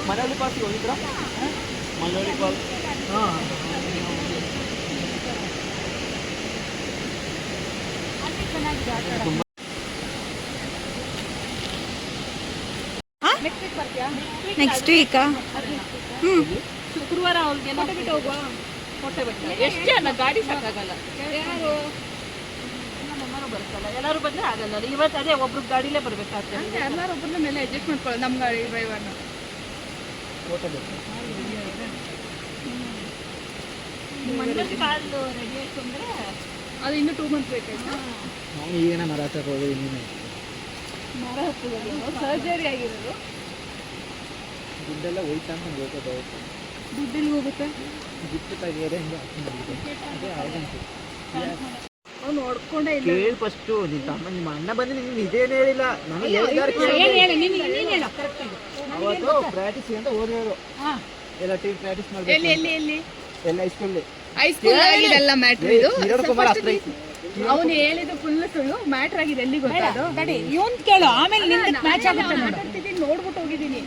S3: ಮಲಯಾಳಿ ಪಾಸ್ ಹೋಗಿದ್ರಾ? ಮಲಯಾಳಿ ಪಾಸ್
S2: ನೆಕ್ಸ್ಟ್ ವೀಕಾ?
S4: ಶುಕ್ರವಾರ ಅವ್ರಿಗೆ ಬಿಟ್ಟು ಹೋಗುವ. ಕೊಟ್ಟೆ ಬಿಟ್ಟು ಎಷ್ಟು ಜನ ಗಾಡಿ ಸಾಕಾಗಲ್ಲ. ಬರುತ್ತಲ್ಲ, ಎಲ್ಲರೂ ಬಂದರೆ ಆಗಲ್ಲ. ಇವತ್ತು ಅದೇ ಒಬ್ರು ಗಾಡಿಲೇ ಬರಬೇಕಾಗ್ತದೆ.
S2: ಎಲ್ಲರೂ ಒಬ್ಬರ ಮೇಲೆ ಅಡ್ಜಸ್ಟ್ ಮಾಡ್ಕೊಳ್ಳೋದು ನಮ್ಮ ಗಾಡಿ ಡ್ರೈವರ್ನ.
S4: ಮಂಡ್ಯದ ಕಾಲು ರೆಡಿ ಆಯಿತು ಅಂದರೆ
S2: ಅದು ಇನ್ನೂ 2 months ಬೇಕಾಯ್ತು.
S5: ಈಗೇನ ಮರ ಹತ್ತಕ್ಕೆ ಹೋಗೋದು ಇನ್ನೇನು
S2: ಮರ ಹತ್ತೋದು ಸರ್ಜರಿ ಆಗಿರೋದು.
S5: ದುಡ್ಡೆಲ್ಲ ಹೋಯ್ತಾ ಅಂತ ಹೋಗೋದು.
S2: ದುಡ್ಡಿಲ್ಲಿ ಹೋಗುತ್ತೆ.
S5: ಗಿಫ್ಟ್ ತೆಗಿಯೋದೇ ಹಿಂಗೆ ಅದೇ ಆಗಂತು.
S2: ಅವ್ನು ನೋಡ್ಕೊಂಡೇ ಇಲ್ಲ.
S5: ಕೇಳಿ ಫಸ್ಟು ನಿಮ್ಮ ಅಣ್ಣ ಬಂದು ನಿಮ್ಗೆ ಇದೇನು ಹೇಳಿಲ್ಲ. ನನಗೆ ಹೇಳಿದಾರೆ ಅವತ್ತು ಪ್ರಾಕ್ಟೀಸ್ ಅಂತ ಓದಿರೋರು ಎಲ್ಲ ಟೀಮ್ ಪ್ರಾಕ್ಟೀಸ್ ಮಾಡಬೇಕು.
S2: ಎಲ್ಲಿ
S5: ಎಲ್ಲ ಹೈಸ್ಕೂಲ್
S2: ಹೈಸ್ಕೂಲ್ ಆಗಿದೆಲ್ಲ ಮ್ಯಾಟ್ರ್ ಇದು.
S5: ಕಿರಣ್ ಕುಮಾರ್ ಹತ್ರ ಐತಿ.
S2: ಅವನು ಹೇಳಿದ್ದು ಫುಲ್ ಸುಳ್ಳು. ಮ್ಯಾಟ್ರ್ ಆಗಿದೆ ಎಲ್ಲಿ ಗೊತ್ತಾದು.
S1: ಇವನ್ ಕೇಳು, ಆಮೇಲೆ ನಿಂದ ಮ್ಯಾಚ್ ಆಗುತ್ತೆ ನೋಡು.
S2: ನೋಡ್ಬಿಟ್ಟು ಹೋಗಿದ್ದೀನಿ.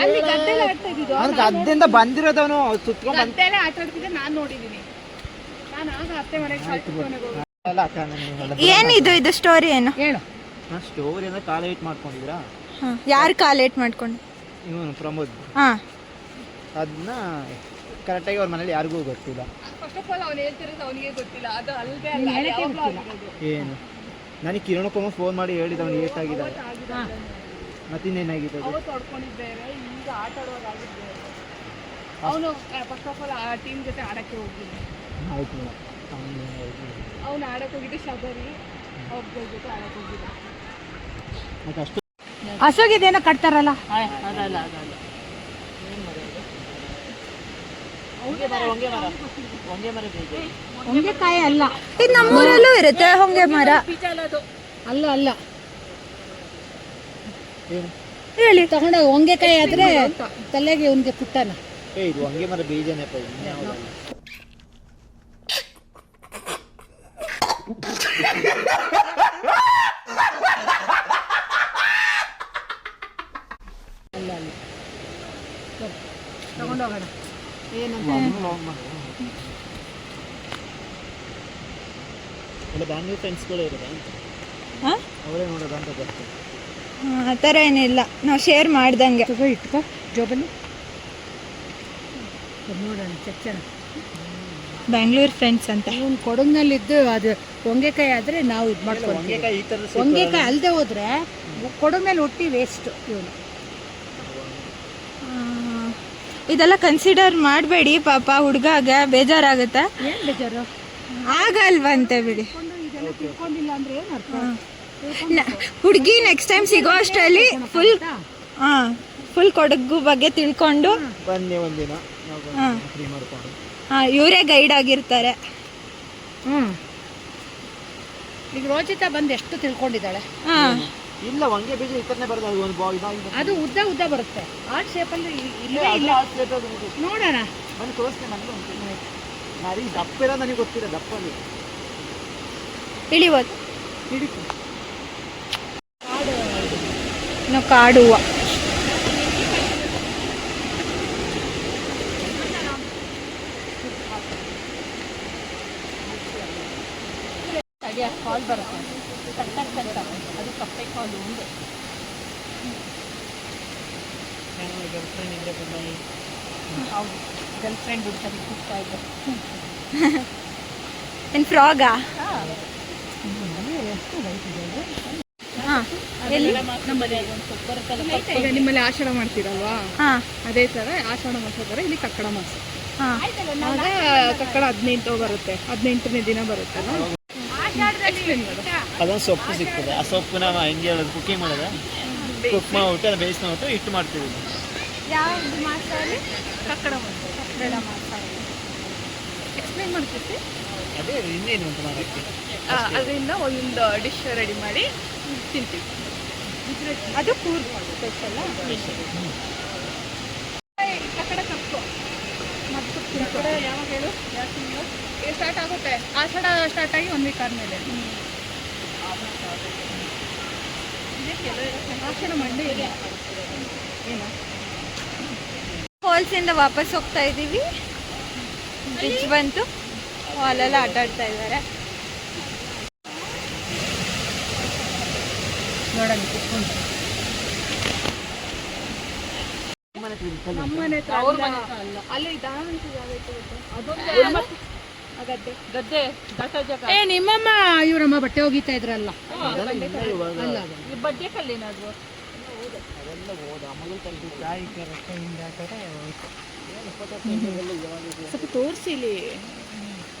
S2: ಅಲ್ಲಿ ಗದ್ದೆಲ್ಲ ಆಡ್ತಾ ಇದ್ದಿದ್ದು.
S5: ಅವ್ನು ಗದ್ದೆಯಿಂದ ಬಂದಿರೋದವನು ಸುತ್ಕೊಂಡ್ ಬಂದ
S2: ಗದ್ದೆಲ್ಲ ಆಟ ಆಡ್ತಿದ್ದೆ ನಾನು ನೋಡಿದ್ದೀನಿ. ನಾನು ಆಗ ಅತ್ತೆ ಮನೆಗೆ
S5: ಎಲ್ಲ ಅಕ್ಕ
S2: ಏನಿದು ಇದು ಸ್ಟೋರಿ ಏನು
S1: ಹೇಳು.
S5: ಸ್ಟೋರಿ ಅಂದ್ರೆ ಕಾಲ ಏಟ್ ಮಾಡ್ಕೊಂಡಿದ್ರಾ?
S2: ಯಾರು ಕಾಲೇಟ್ ಮಾಡ್ಕೊಂಡು?
S5: ಇವನು ಪ್ರಮೋದ್.
S2: ಹಾಂ,
S5: ಅದನ್ನ ಕರೆಕ್ಟಾಗಿ ಅವ್ರ ಮನೇಲಿ ಯಾರಿಗೂ ಗೊತ್ತಿಲ್ಲ.
S2: ಫಸ್ಟ್ ಆಫ್ ಆಲ್ ಅವ್ನು ಹೇಳ್ತಿರೋದು ಅವನಿಗೆ ಗೊತ್ತಿಲ್ಲ. ಅದು ಅಲ್ಲದೆ
S5: ಏನು ನನಗೆ ಕಿರಣ್ ಕುಮಾರ್ ಫೋನ್ ಮಾಡಿ ಹೇಳಿದ ಅವ್ನು ಏಟಾಗಿದ್ದಾರೆ. ಮತ್ತಿನ್ನೇನಾಗಿದೆ?
S2: ಅವತ್ತು ಹೊಡ್ಕೊಂಡಿದ್ದೇವೆ. ಈಗ ಆಟ ಆಡುವಾಗ ಆಗಿದ್ದೇವೆ. ಅವನು ಫಸ್ಟ್ ಆಫ್ ಆಲ್ ಆ ಟೀಮ್ ಜೊತೆ ಆಡಕ್ಕೆ ಹೋಗಿದ್ದ.
S5: ಆಯ್ತು
S2: ಅವನು ಆಡಕ್ಕೆ ಹೋಗಿದ್ದು ಶಬರಿ ಅವ್ರ ಜೊತೆ ಆಡಕ್ಕೆ ಹೋಗಿದ್ದ.
S5: ಮತ್ತೆ ಅಷ್ಟು
S1: ಹಸುಗಿದೇನೋ ಕಟ್ತಾರಲ್ಲ,
S4: ಅದಲ್ಲ ಅದಲ್ಲ.
S5: ಒಂದೇ ಮರ ಬೇಜ
S1: ಹೊಂಗೆಕಾಯಿ ಅಲ್ಲ,
S2: ಇದು ನಮ್ಮೂರಲ್ಲೂ ಇರುತ್ತೆ ಹೊಂಗೆ ಮರ.
S1: ಅಲ್ಲ ಅಲ್ಲ
S5: ಏನು
S2: ಹೇಳಿ.
S1: ತಗೊಂಡೋಗಿ ಹೊಂಗೆಕಾಯಿ ಆದ್ರೆ ತಲೆಗೆ ಅವನಿಗೆ ಕುಟ್ಟನ.
S5: ಇದು ಒಂದೇ ಮರ ಬೀಜನೇಪ್ಪ. ಇನ್ಯಾವುದಲ್ಲ.
S1: ತಗೊಂಡೋಗೋಣ. ಏನಂತ
S5: ಎಲ್ಲ ಬ್ಯಾಂಗ್ಳೂರ್ ಫ್ರೆಂಡ್ಸ್ಗಳೇ ಇರೋದಾ? ಅವರೇ ನೋಡೋದ ಅಂತ ಗೊತ್ತು.
S2: ಆ ಥರ ಏನಿಲ್ಲ, ನಾವು ಶೇರ್ ಮಾಡ್ದಂಗೆ.
S1: ತಗೋ ಇಟ್ಕೋ ಜೋಬಲ್ಲಿ ನೋಡೋಣ ಚಚ್ಚಣ.
S2: ಬ್ಯಾಂಗ್ಳೂರ್ ಫ್ರೆಂಡ್ಸ್ ಅಂತ.
S1: ಇವನು ಕೊಡಗಿನಲ್ಲಿದ್ದು ಅದು ಹೊಂಗೆಕಾಯಿ ಆದರೆ ನಾವು ಇದು ಮಾಡ್ಕೊಳ್ತೀವಿ.
S5: ಹೊಂಗೆಕಾಯಿ ಈ ಥರದ
S1: ಹೊಂಗೆಕಾಯಿ ಅಲ್ಲದೆ ಹೋದ್ರೆ ಕೊಡಗಿನಲ್ಲಿ ಒಟ್ಟಿ ವೇಸ್ಟ್. ಇವನು
S2: ಇದೆಲ್ಲ ಕನ್ಸಿಡರ್ ಮಾಡಬೇಡಿ ಪಾಪ, ಹುಡುಗಾಗ ಬೇಜಾರಾಗುತ್ತೆ.
S1: ಏನು ಬೇಜಾರು?
S2: ಆಗಲ್ವಂತೆ ಬಿಡಿ.
S1: ಇದೆಲ್ಲ ತಿಳ್ಕೊಂಡಿಲ್ಲ ಅಂದ್ರೆ ಏನು ಅರ್ಥ?
S2: ಹುಡುಗಿ ನೆಕ್ಸ್ಟ್ ಟೈಮ್ ಸಿಗೋ ಅಷ್ಟರಲ್ಲಿ ಫುಲ್ ಕೊಡಗು ಬಗ್ಗೆ ತಿಳ್ಕೊಂಡು
S5: ಬನ್ನಿ ಒಂದಿನ ಫ್ರೀ ಮಾಡ್ಕೊಂಡು.
S2: ಇವರೇ ಗೈಡ್ ಆಗಿರ್ತಾರೆ.
S1: ಈಗ ರೋಜಿತಾ ಬಂದು ಎಷ್ಟು ತಿಳ್ಕೊಂಡಿದ್ದಾಳೆ.
S5: ಇಲ್ಲ ಹೊಂಗೆ ಬೀಜ ಈ ಥರನೇ ಬರೋದು. ಅದು ಒಂದು ಇದಾಗಿದೆ.
S1: ಅದು ಉದ್ದ ಉದ್ದ ಬರುತ್ತೆ. ಆರ್ಟ್ ಶೇಪಲ್ಲಿ ಇಲ್ಲವೇ ಇಲ್ಲ. ನೋಡೋಣ.
S5: ಬನ್ನಿ ತೋರಿಸ್ತೀನಿ. ನನಗೆ ನಾರೀ ದಪ್ಪ ಇರೋ ನನಗೆ ಗೊತ್ತಿಲ್ಲ. ದಪ್ಪಲ್ಲಿ
S2: ಇಳಿಬೋದು.
S1: ಹಿಡಿತು
S2: ನಾವು ಕಾಡು ಹೂವು.
S4: ಅದೇ ಕಾಲ್ ಬರುತ್ತೆ ಕಟ್ಟಕ್ಕಂತ, ಅದು ಕಪ್ಪೆ ಕಾಲು ಒಂದು. ಹೌದು, ಗರ್ಲ್ ಫ್ರೆಂಡ್ ಹುಡ್ಕಿ ಕೂಗ್ತಾ ಇದ್ದೆ.
S2: ಏನು ಫ್ರಾಗಾ? ಈಗ ನಿಮ್ಮಲ್ಲಿ ಆಷಾಢ ಮಾಡ್ತೀರಲ್ವಾ, ಅದೇ ಥರ ಆಷಾಢ ಮಾಸ ಥರ ಇಲ್ಲಿ ಕಕ್ಕಡ ಮಾಸ. ಆಗ ಕಕ್ಕಡ 15 ಬರುತ್ತೆ, 18ನೇ ದಿನ ಬರುತ್ತಲ್ಲ.
S5: ಅದೊಂದು ಸೊಪ್ಪು ಸಿಗ್ತದೆ. ಆ ಸೊಪ್ಪು ನಾವು ಹೆಂಗೆ ಹೇಳೋದು, ಕುಕಿಂಗ್ ಮಾಡೋದು. ಕುಕ್ ಮಾಡ್ಬಿಟ್ಟು ಅದು ಬೇಯಿಸ್ಬಿಟ್ಟು ಹಿಟ್ಟು ಮಾಡ್ತೀವಿ.
S2: ಯಾವ್ದು ಮಾಸಲ್ಲಿ? ಕಕ್ಕಡ ಮಾಸ. ಕಕ್ಕಡ ಮಾಸ ಎಕ್ಸ್ಪ್ಲೇನ್ ಮಾಡ್ತೀವಿ.
S5: ಅದೇ ಇನ್ನೇನು ಅಂತ ಮಾಡೋಕ್ಕೆ.
S2: ಅದರಿಂದ ಒಂದು ಡಿಶ್ ರೆಡಿ ಮಾಡಿ ತಿಂತೀವಿ. ಅದು ಕೂರ್ಗ್ ಸ್ಪೆಷಲ್. ಕಕ್ಕಡ ಕಪ್ಪು ಮತ್ತು ಕಕ್ಕಡ ಯಾವಾಗ ಹೇಳು? ಯಾವ ತಿಂಗಳು ಸ್ಟಾರ್ಟ್ ಆಗುತ್ತೆ? ಆಷಾಢ ಸ್ಟಾರ್ಟ್ ಆಗಿ 1 ವೀಕ್ ಆದಮೇಲೆ. ಆಷಾಢ ಮಂಡೆ ಇದೆ. ಏನು ಫಾಲ್ಸಿಂದ ವಾಪಸ್ ಹೋಗ್ತಾ ಇದ್ದೀವಿ. ಬ್ರಿಡ್ಜ್ ಬಂತು, ಹಾಲೆಲ್ಲ ಆಟ ಆಡ್ತಾ ಇದ್ದಾರೆ.
S1: ನೋಡೋಣ ಕುತ್ಕೊಂಡು.
S2: ನಮ್ಮನೆ ಹತ್ರ
S4: ಅವ್ರ ಮನೆ ಹತ್ರ ಅಲ್ಲ.
S2: ಅಲ್ಲಿ ದಾನಂತ ಜಾಗ ಇತ್ತು.
S4: ಗದ್ದೆ ದಾಟ ಜಾಗ.
S1: ಏ ನಿಮ್ಮಮ್ಮ ಇವರಮ್ಮ ಬಟ್ಟೆ ಒಗಿತಾ ಇದ್ರಲ್ಲ ಅಲ್ಲ ಅದು.
S4: ಈ ಬಡ್ಡೆ ಕಲ್ಲೇನಾದ್ರು
S2: ಸ್ವಲ್ಪ ತೋರಿಸಿಲಿ.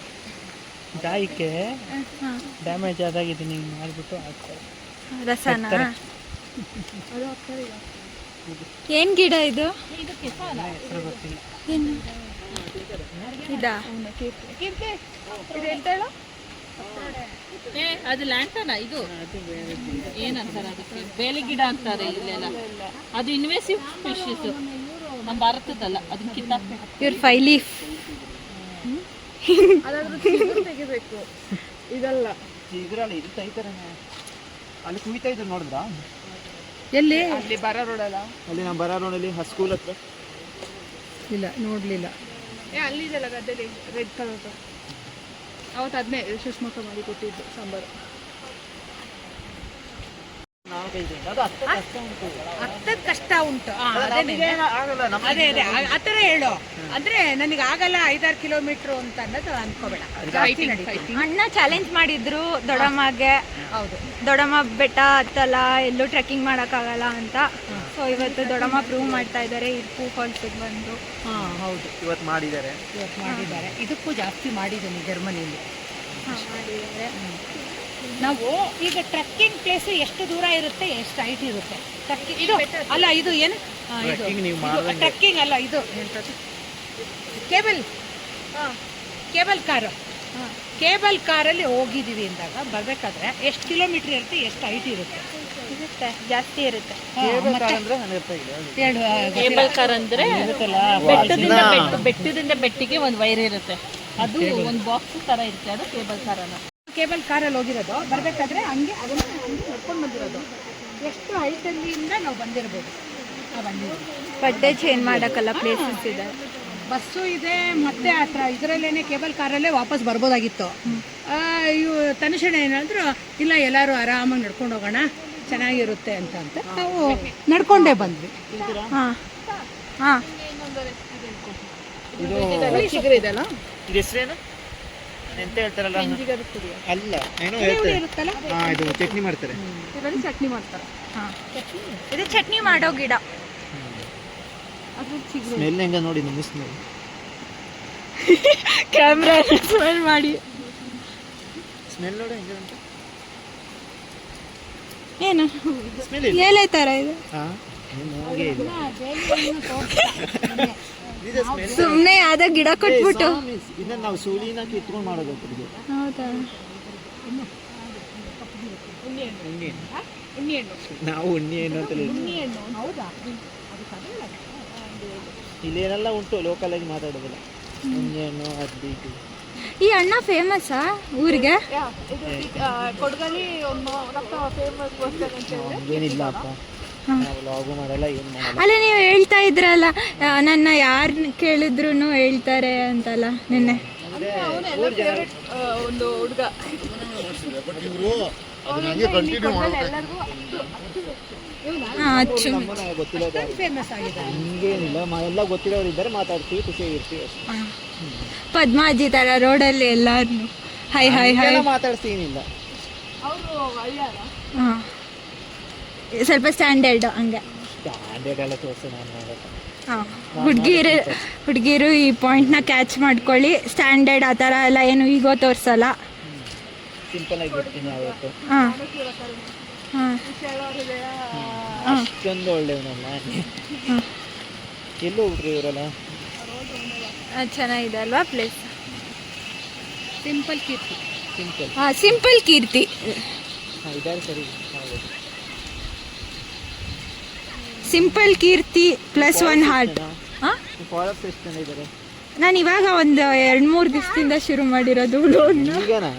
S3: ಗಾಯಕ್ಕೆ ಡ್ಯಾಮೇಜ್ ಆದಾಗಿದೆ ನೀವು ಮಾಡಿಬಿಟ್ಟು ಹಾಕ್ತಾರೆ.
S2: ರಸನ ಏನ್ ಗಿಡ ಇದು?
S3: ಹೆಸರು ಗೊತ್ತಿಲ್ಲ.
S2: ಏನು ಇದಾ?
S4: ಅದು ಲ್ಯಾಂಟನ ಇದು ಏನಂತಾರೆ ಅದಕ್ಕೆ ಬೇಲಿ ಗಿಡ ಅಂತಾರೆ ಇಲ್ಲೆಲ್ಲ. ಅದು ಇನ್ವೇಸಿವ್ ಸ್ಪೀಶೀಸ್ ನಮ್ಮ ಭಾರತದಲ್ಲ, ಅದನ್ನ ಕಿತ್ತಾಕ್ಬೇಕು.
S2: ಇವ್ರ 5 ಲೀಫ್
S1: ತೆಗಿಬೇಕು ಇದಲ್ಲ.
S5: ಇದ್ರಲ್ಲಿ ಇದು ತೈತಾರೆ ಅಲ್ಲಿ ಕುಯ್ತಾ ಇದ್ರು ನೋಡಿದ್ರಾ?
S1: ಎಲ್ಲಿ?
S2: ಅಲ್ಲಿ ಬರ ರೋಡಲ್ಲ.
S5: ಅಲ್ಲಿ ನಮ್ಮ ಬರ ರೋಡಲ್ಲಿ ಸ್ಕೂಲ್ ಹತ್ರ.
S1: ಇಲ್ಲ ನೋಡ್ಲಿಲ್ಲ.
S2: ಅಲ್ಲಿದೆಲ್ಲ ಗದ್ದೆಲಿ ರೆಡ್ ಕಲರ್ ಅವತ್ತು ಅದನ್ನೇ ಸುಷ್ಮಕ್ಕ ಮಾಡಿ ಕೊಟ್ಟಿದ್ದು ಸಾಂಬಾರು.
S1: ಹತ್ತದ ಕಷ್ಟ ಉಂಟು. ಅದೇ ಅದೇ ಆ ಥರ ಹೇಳು. ಅಂದ್ರೆ ನನಗೆ ಆಗಲ್ಲ 5-6 ಕಿಲೋಮೀಟ್ರು ಅಂತ ಅನ್ನೋದು ಅನ್ಕೋಬೇಡ.
S2: ಅಣ್ಣ ಚಾಲೆಂಜ್ ಮಾಡಿದ್ರು ದೊಡ್ಡಮ್ಮಗೆ.
S1: ಹೌದು,
S2: ದೊಡ್ಡಮ್ಮ ಬೆಟ್ಟ ಹತ್ತಲ್ಲ, ಎಲ್ಲೂ ಟ್ರೆಕ್ಕಿಂಗ್ ಮಾಡೋಕ್ಕಾಗಲ್ಲ ಅಂತ. ಸೊ ಇವತ್ತು ದೊಡ್ಡಮ್ಮ ಪ್ರೂವ್ ಮಾಡ್ತಾ ಇದ್ದಾರೆ ಇರ್ಪು ಫಾಲ್ಸಿಗೆ ಬಂದು.
S1: ಹಾಂ ಹೌದು,
S5: ಇವತ್ತು ಮಾಡಿದ್ದಾರೆ.
S1: ಇದಕ್ಕೂ ಜಾಸ್ತಿ ಮಾಡಿದ್ದೀನಿ ಜರ್ಮನಿಯಲ್ಲಿ.
S2: ಮಾಡಿದ್ದಾರೆ.
S1: ನಾವು ಈಗ ಟ್ರೆಕ್ಕಿಂಗ್ ಪ್ಲೇಸ್ ಎಷ್ಟು ದೂರ ಇರುತ್ತೆ, ಎಷ್ಟು ಹೈಟ್ ಇರುತ್ತೆ ಟ್ರೆಕ್ಕಿಂಗ್. ಇದು ಅಲ್ಲ, ಇದು ಏನು
S5: Trekking ನೀವು ಮಾಡ್ದಂಗೆ.
S1: ಟ್ರೆಕ್ಕಿಂಗ್ ಅಲ್ಲ, ಇದು ಕೇಬಲ್ ಕಾರು. ಕೇಬಲ್ ಕಾರಲ್ಲಿ ಹೋಗಿದ್ದೀವಿ ಅಂದಾಗ ಬರಬೇಕಾದ್ರೆ ಎಷ್ಟು ಕಿಲೋಮೀಟ್ರ್ ಇರುತ್ತೆ, ಎಷ್ಟು ಹೈಟ್ ಇರುತ್ತೆ?
S2: ಇರುತ್ತೆ, ಜಾಸ್ತಿ ಇರುತ್ತೆ.
S5: ಅಂದ್ರೆ ನನಗೆ ಅರ್ಥ ಇಲ್ಲ.
S1: ಹೇಳು.
S4: ಕೇಬಲ್ ಕಾರ್ ಅಂದ್ರೆ ಬೆಟ್ಟದಿಂದ ಬೆಟ್ಟಿಗೆ ಒಂದು ವೈರ್ ಇರುತ್ತೆ, ಅದು ಒಂದು ಬಾಕ್ಸ್ ತರ ಇರುತ್ತೆ, ಅದು ಕೇಬಲ್ ಕಾರ್ ಅನ್ನ.
S1: ಕೇಬಲ್ ಕಾರಲ್ಲಿ ಹೋಗಿರೋದು, ಬರಬೇಕಾದ್ರೆ ಹಂಗೆ ಅದನ್ನು ನಡ್ಕೊಂಡು ಬಂದಿರೋದು. ಎಷ್ಟು ಹೈಟಲ್ಲಿಂದ ನಾವು ಬಂದಿರ್ಬೋದು.
S2: ಬಟ್ಟೆ ಚೇಂಜ್ ಮಾಡೋಕ್ಕಲ್ಲ ಪ್ಲೇಸಸ್ ಇದೆ,
S1: ಬಸ್ಸು ಇದೆ, ಮತ್ತೆ ಹತ್ರ ಇದರಲ್ಲೇನೆ ಕೇಬಲ್ ಕಾರಲ್ಲೇ ವಾಪಸ್ ಬರ್ಬೋದಾಗಿತ್ತು. ಇವು ತನುಷಣ ಏನಂದ್ರು, ಇಲ್ಲ ಎಲ್ಲರೂ ಆರಾಮಾಗಿ ನಡ್ಕೊಂಡು ಹೋಗೋಣ, ಚೆನ್ನಾಗಿರುತ್ತೆ ಅಂತ ನಾವು ನಡ್ಕೊಂಡೇ ಬಂದ್ವಿ.
S2: ಹಾಂ ಹಾಂ
S5: ಇದು ಹೆಸರೇನು ಎಂತ ಹೇಳ್ತಾರಲ್ಲ? ಅಲ್ಲ ಏನೋ ಹೇಳ್ತಾರೆ.
S1: ಇರುತ್ತಲ್ಲ,
S5: ಇದು ಚಟ್ನಿ ಮಾಡ್ತಾರೆ.
S1: ಇದರಲ್ಲಿ ಚಟ್ನಿ ಮಾಡ್ತಾರೆ.
S2: ಹಾಂ ಇದು ಚಟ್ನಿ ಮಾಡೋ ಗಿಡ.
S5: ಸ್ಮೆಲ್ ಹೆಂಗ ನೋಡಿ, ನಿಮ್ಮ ಸ್ಮೆಲ್.
S2: ಕ್ಯಾಮ್ರಾ ಸ್ಮೆಲ್ ಮಾಡಿ
S5: ಸ್ಮೆಲ್ ನೋಡಿ ಹೆಂಗ ಅಂತ.
S2: ಏನು
S5: ಸ್ಮೆಲ್
S2: ಎಲೆ ಥರ ಇದೆ.
S5: ಹಾಂ ಹೋಗೇ ಇಲ್ಲ. ಇದು ಸ್ಮೆಲ್.
S2: ಸುಮ್ಮನೆ ಯಾವ್ದೋ ಗಿಡ ಕೊಟ್ಬಿಟ್ಟು.
S5: ಇದನ್ನ ನಾವು ಸೂಲಿನ ಕಿತ್ಕೊಂಡು ಮಾಡೋದು.
S2: ಹೌದಾ?
S5: ನಾವು ಉಣ್ಣಿ ಹಣ್ಣು ಅಂತ ಇಲ್ಲೇನೆಲ್ಲ ಉಂಟು, ಲೋಕಲ್ ಆಗಿ ಮಾತಾಡೋದಿಲ್ಲ. ಉಣ್ಣಿ ಹಣ್ಣು ಅದು ಇದು.
S2: ಈ ಅಣ್ಣ ಫೇಮಸ್ಸಾ ಊರಿಗೆ?
S5: ಹಂಗೇನಿಲ್ಲಪ್ಪ, ನಾವು ಲಾಗು ಮಾಡಲ್ಲ, ಏನು ಮಾಡಲ್ಲ.
S2: ಅಲ್ಲ ನೀವು ಹೇಳ್ತಾ ಇದ್ರಲ್ಲ, ನನ್ನ ಯಾರು ಕೇಳಿದ್ರು ಹೇಳ್ತಾರೆ ಅಂತಲ್ಲ ನಿನ್ನೆ.
S4: ಒಂದು ಹುಡುಗ
S2: ಅಚ್ಚು
S5: ಗೊತ್ತಿಲ್ಲ,
S1: ಫೇಮಸ್ ಆಗಿದೆ.
S5: ಹಿಂಗೇನಿಲ್ಲ, ಎಲ್ಲ ಗೊತ್ತಿರೋರು ಇದ್ದಾರೆ, ಮಾತಾಡ್ತೀವಿ, ಖುಷಿಯಾಗಿರ್ತೀವಿ.
S2: ಪದ್ಮಾಜಿ ಥರ ರೋಡಲ್ಲಿ ಎಲ್ಲಾರು ಹೈ ಹೈ ಹೈ
S5: ಮಾತಾಡ್ತೀನಿಲ್ಲ.
S2: ಹಾಂ ಸ್ವಲ್ಪ ಸ್ಟ್ಯಾಂಡರ್ಡ್ ಹಂಗೆ.
S5: ಸ್ಟ್ಯಾಂಡರ್ಡ್ ಎಲ್ಲ ತೋರಿಸಿ ನಾನು ಮಾಡೋದು.
S2: ಹಾಂ ಹುಡುಗಿರು ಈ ಪಾಯಿಂಟ್ನ ಕ್ಯಾಚ್ ಮಾಡ್ಕೊಳ್ಳಿ. ಸ್ಟ್ಯಾಂಡರ್ಡ್ ಆ ಥರ ಎಲ್ಲ ಏನು ಈಗೋ ತೋರಿಸಲ್ಲ,
S5: ಸಿಂಪಲ್ ಆಗಿ ಬಿಡ್ತೀನಿ ಅವತ್ತು.
S2: ಹಾಂ ಹಾಂ
S5: ಅಷ್ಟೊಂದು ಒಳ್ಳೆಯವನಲ್ಲ. ಎಲ್ಲೂ ಹೋಗ್ರಿ ಇವರಲ್ಲ.
S2: ಚೆನ್ನಾಗಿದೆ ಅಲ್ವಾ ಪ್ಲೇಸ್?
S1: ಸಿಂಪಲ್ ಕೀರ್ತಿ.
S5: ಸಿಂಪಲ್.
S2: ಹಾಂ ಸಿಂಪಲ್ ಕೀರ್ತಿ.
S5: ಹಾಂ ಇದ್ದಾರೆ, ಸರಿ.
S2: ಸಿಂಪಲ್ ಕೀರ್ತಿ ಪ್ಲಸ್ 1 ಹಾರ್ಟ್. ಹಾಂ
S5: ಫಾಲೋವರ್ಸ್ ಎಷ್ಟು ಜನ ಇದ್ದಾರೆ?
S2: ನಾನು ಇವಾಗ ಒಂದು 2-3 ದಿವಸದಿಂದ ಶುರು ಮಾಡಿರೋದು ವ್ಲಾಗ್ನ.
S5: ಈಗನಾ?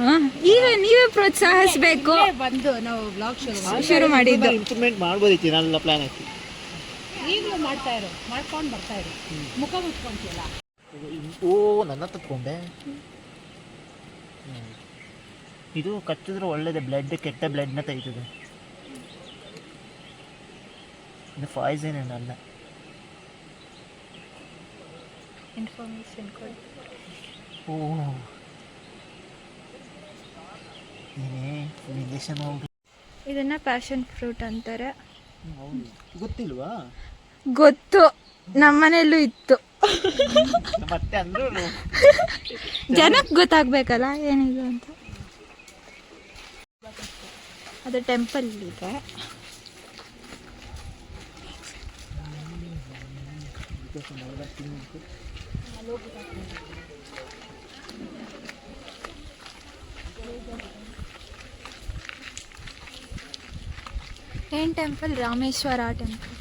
S2: ಹಾಂ ಈಗ ನೀವೇ ಪ್ರೋತ್ಸಾಹಿಸಬೇಕು.
S1: ಬಂದು ನಾವು ಬ್ಲಾಗ್
S2: ಶುರು ಮಾಡಿದ್ದು.
S5: ಇಂಪ್ರೂವ್ಮೆಂಟ್ ಮಾಡ್ಬೋದಿತ್ತು, ನಾನೆಲ್ಲ ಪ್ಲಾನ್ ಹಾಕಿ.
S1: ಈಗಲೂ ಮಾಡ್ಕೊಂಡು ಬರ್ತಾ ಇರು. ಮುಖ ಮುಚ್ಕೊಂತಿಲ್ಲ.
S5: ಓ ನನ್ನ ತತ್ಕೊಂಡೆ. ಇದು ಕಚ್ಚಿದ್ರೆ ಒಳ್ಳೇದೆ, ಬ್ಲಡ್ ಕೆಟ್ಟ ಬ್ಲಡ್ನ ತೆಗಿತದೆ. ಇದು ಪಾಯ್ಸನ್ ಏನಲ್ಲ.
S2: ಇನ್ಫಾರ್ಮೇಷನ್ ಕೊಡಿ.
S5: ಓ ಏನೇ ಇಂಜೆಕ್ಷನ್
S2: ಇದನ್ನ ಪ್ಯಾಷನ್ ಫ್ರೂಟ್ ಅಂತಾರೆ.
S5: ಗೊತ್ತಿಲ್ವಾ?
S2: ಗೊತ್ತು, ನಮ್ಮನೆಯಲ್ಲೂ ಇತ್ತು.
S5: ಮತ್ತೆ ಅಂದ್ರು
S2: ಜನಕ್ಕೆ ಗೊತ್ತಾಗ್ಬೇಕಲ್ಲ ಏನಿದು ಅಂತ. ಅದು ಟೆಂಪಲ್ ಇದೆ. ಏನ್ temple? Rameshwara temple.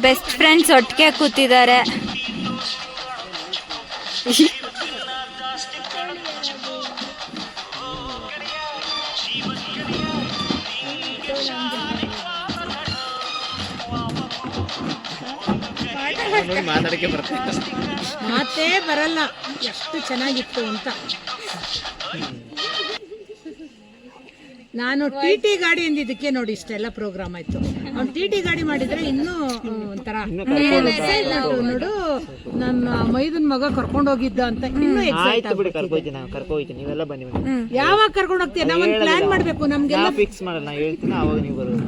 S2: Best friends ಒಟ್ಟಿಗೆ ಕೂತಿದ್ದಾರೆ.
S5: ನೋಡಿ ಮಾತಾಡಕ್ಕೆ ಬರ್ತಿತ್ತು.
S1: ಮಾತೇ ಬರಲ್ಲ, ಎಷ್ಟು ಚೆನ್ನಾಗಿತ್ತು ಅಂತ. ನಾನು ಟಿ ಗಾಡಿ ಅಂದಿದ್ದಕ್ಕೆ ನೋಡಿ ಇಷ್ಟೆಲ್ಲ ಪ್ರೋಗ್ರಾಮ್ ಆಯ್ತು. ಅವ್ನು ಟಿ ಗಾಡಿ ಮಾಡಿದ್ರೆ ಇನ್ನೂ ಒಂಥರ ನೋಡು, ನನ್ನ ಮೈದನ್ ಮಗ ಕರ್ಕೊಂಡು ಹೋಗಿದ್ದ ಅಂತ ಇನ್ನೂ
S5: ಆಯ್ತು ಬಿಡಿ, ಕರ್ಕೋಯ್ತೀನಿ ನೀವೆಲ್ಲ ಬನ್ನಿ.
S1: ಯಾವಾಗ ಕರ್ಕೊಂಡು ಹೋಗ್ತೀಯ? ನಾವೊಂದು ಪ್ಲಾನ್ ಮಾಡ್ಬೇಕು. ನಮ್ಗೆಲ್ಲ
S5: ಫಿಕ್ಸ್ ಮಾಡಲ್ಲ, ನಾ ಹೇಳ್ತೀನಿ ಅವಾಗ ನೀವು ಬರೋದು.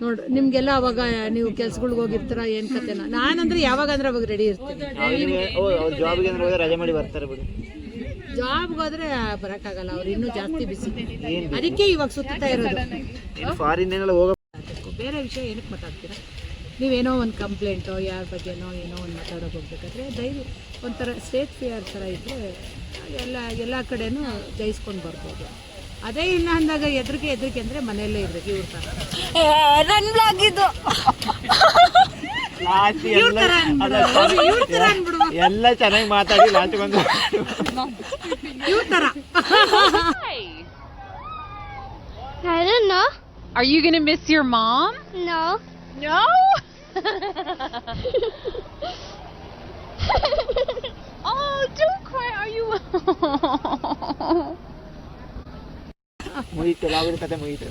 S1: ನೋಡು, ನಿಮ್ಗೆಲ್ಲ ಅವಾಗ ನೀವು ಕೆಲ್ಸಗಳಿಗೆ ಹೋಗಿರ್ತೀರ, ಏನ್ ಕತೆನ. ನಾನಂದ್ರೆ ಯಾವಾಗ ಅಂದ್ರೆ ಅವಾಗ ರೆಡಿ ಇರ್ತೀನಿ.
S5: ಜಾಬ್ಗೆ ಅಂದ್ರೆ ಹೋದ್ರೆ ರಜೆ ಮಾಡಿ ಬರ್ತಾರೆ ಬಿಡಿ.
S1: ಜಾಬ್ಗೆ ಹೋದ್ರೆ ಬರಕ್ಕಾಗಲ್ಲ, ಅವ್ರು ಇನ್ನೂ ಜಾಸ್ತಿ ಬಿಸಿ. ಅದಕ್ಕೆ ಇವಾಗ ಸುತ್ತಾ ಇರೋದು.
S5: ಫಾರಿನ್ ಏನೆಲ್ಲ ಹೋಗ
S1: ಬೇರೆ ವಿಷಯ ಏನಕ್ಕೆ ಮಾತಾಡ್ತೀರಾ? ನೀವೇನೋ ಒಂದು ಕಂಪ್ಲೇಂಟೋ ಯಾರ ಬಗ್ಗೆನೋ ಏನೋ ಒಂದು ಮಾತಾಡೋಕೆ ಹೋಗ್ಬೇಕಾದ್ರೆ ಧೈರ್ಯ ಒಂಥರ ಸ್ಟೇಜ್ ಫಿಯರ್ ಥರ ಇದ್ದರೆ ಎಲ್ಲ ಕಡೆನೂ ಜಯಿಸ್ಕೊಂಡು ಬರ್ಬೋದು. ಅದೇ ಇಲ್ಲ ಅಂದಾಗ ಎದ್ರಿಕೆ ಅಂದರೆ ಮನೆಯಲ್ಲೇ ಇರಬೇಕು. ಇವ್ರ ಥರ
S2: ನನ್ನ ಬ್ಲಾಗ್ ಇದು.
S5: ಎಲ್ಲ ಚೆನ್ನಾಗಿ ಮಾತಾಡಿ ಲಾಸ್ಟ್ ಬಂದು
S1: ಇವ್ರ ಥರ.
S6: I don't know.
S7: Are you gonna miss your mom?
S6: No.
S7: No? Oh, don't cry. Are you?
S5: ಮುಗಿತು, ಲಾಗದ ಕತೆ ಮುಗಿತು.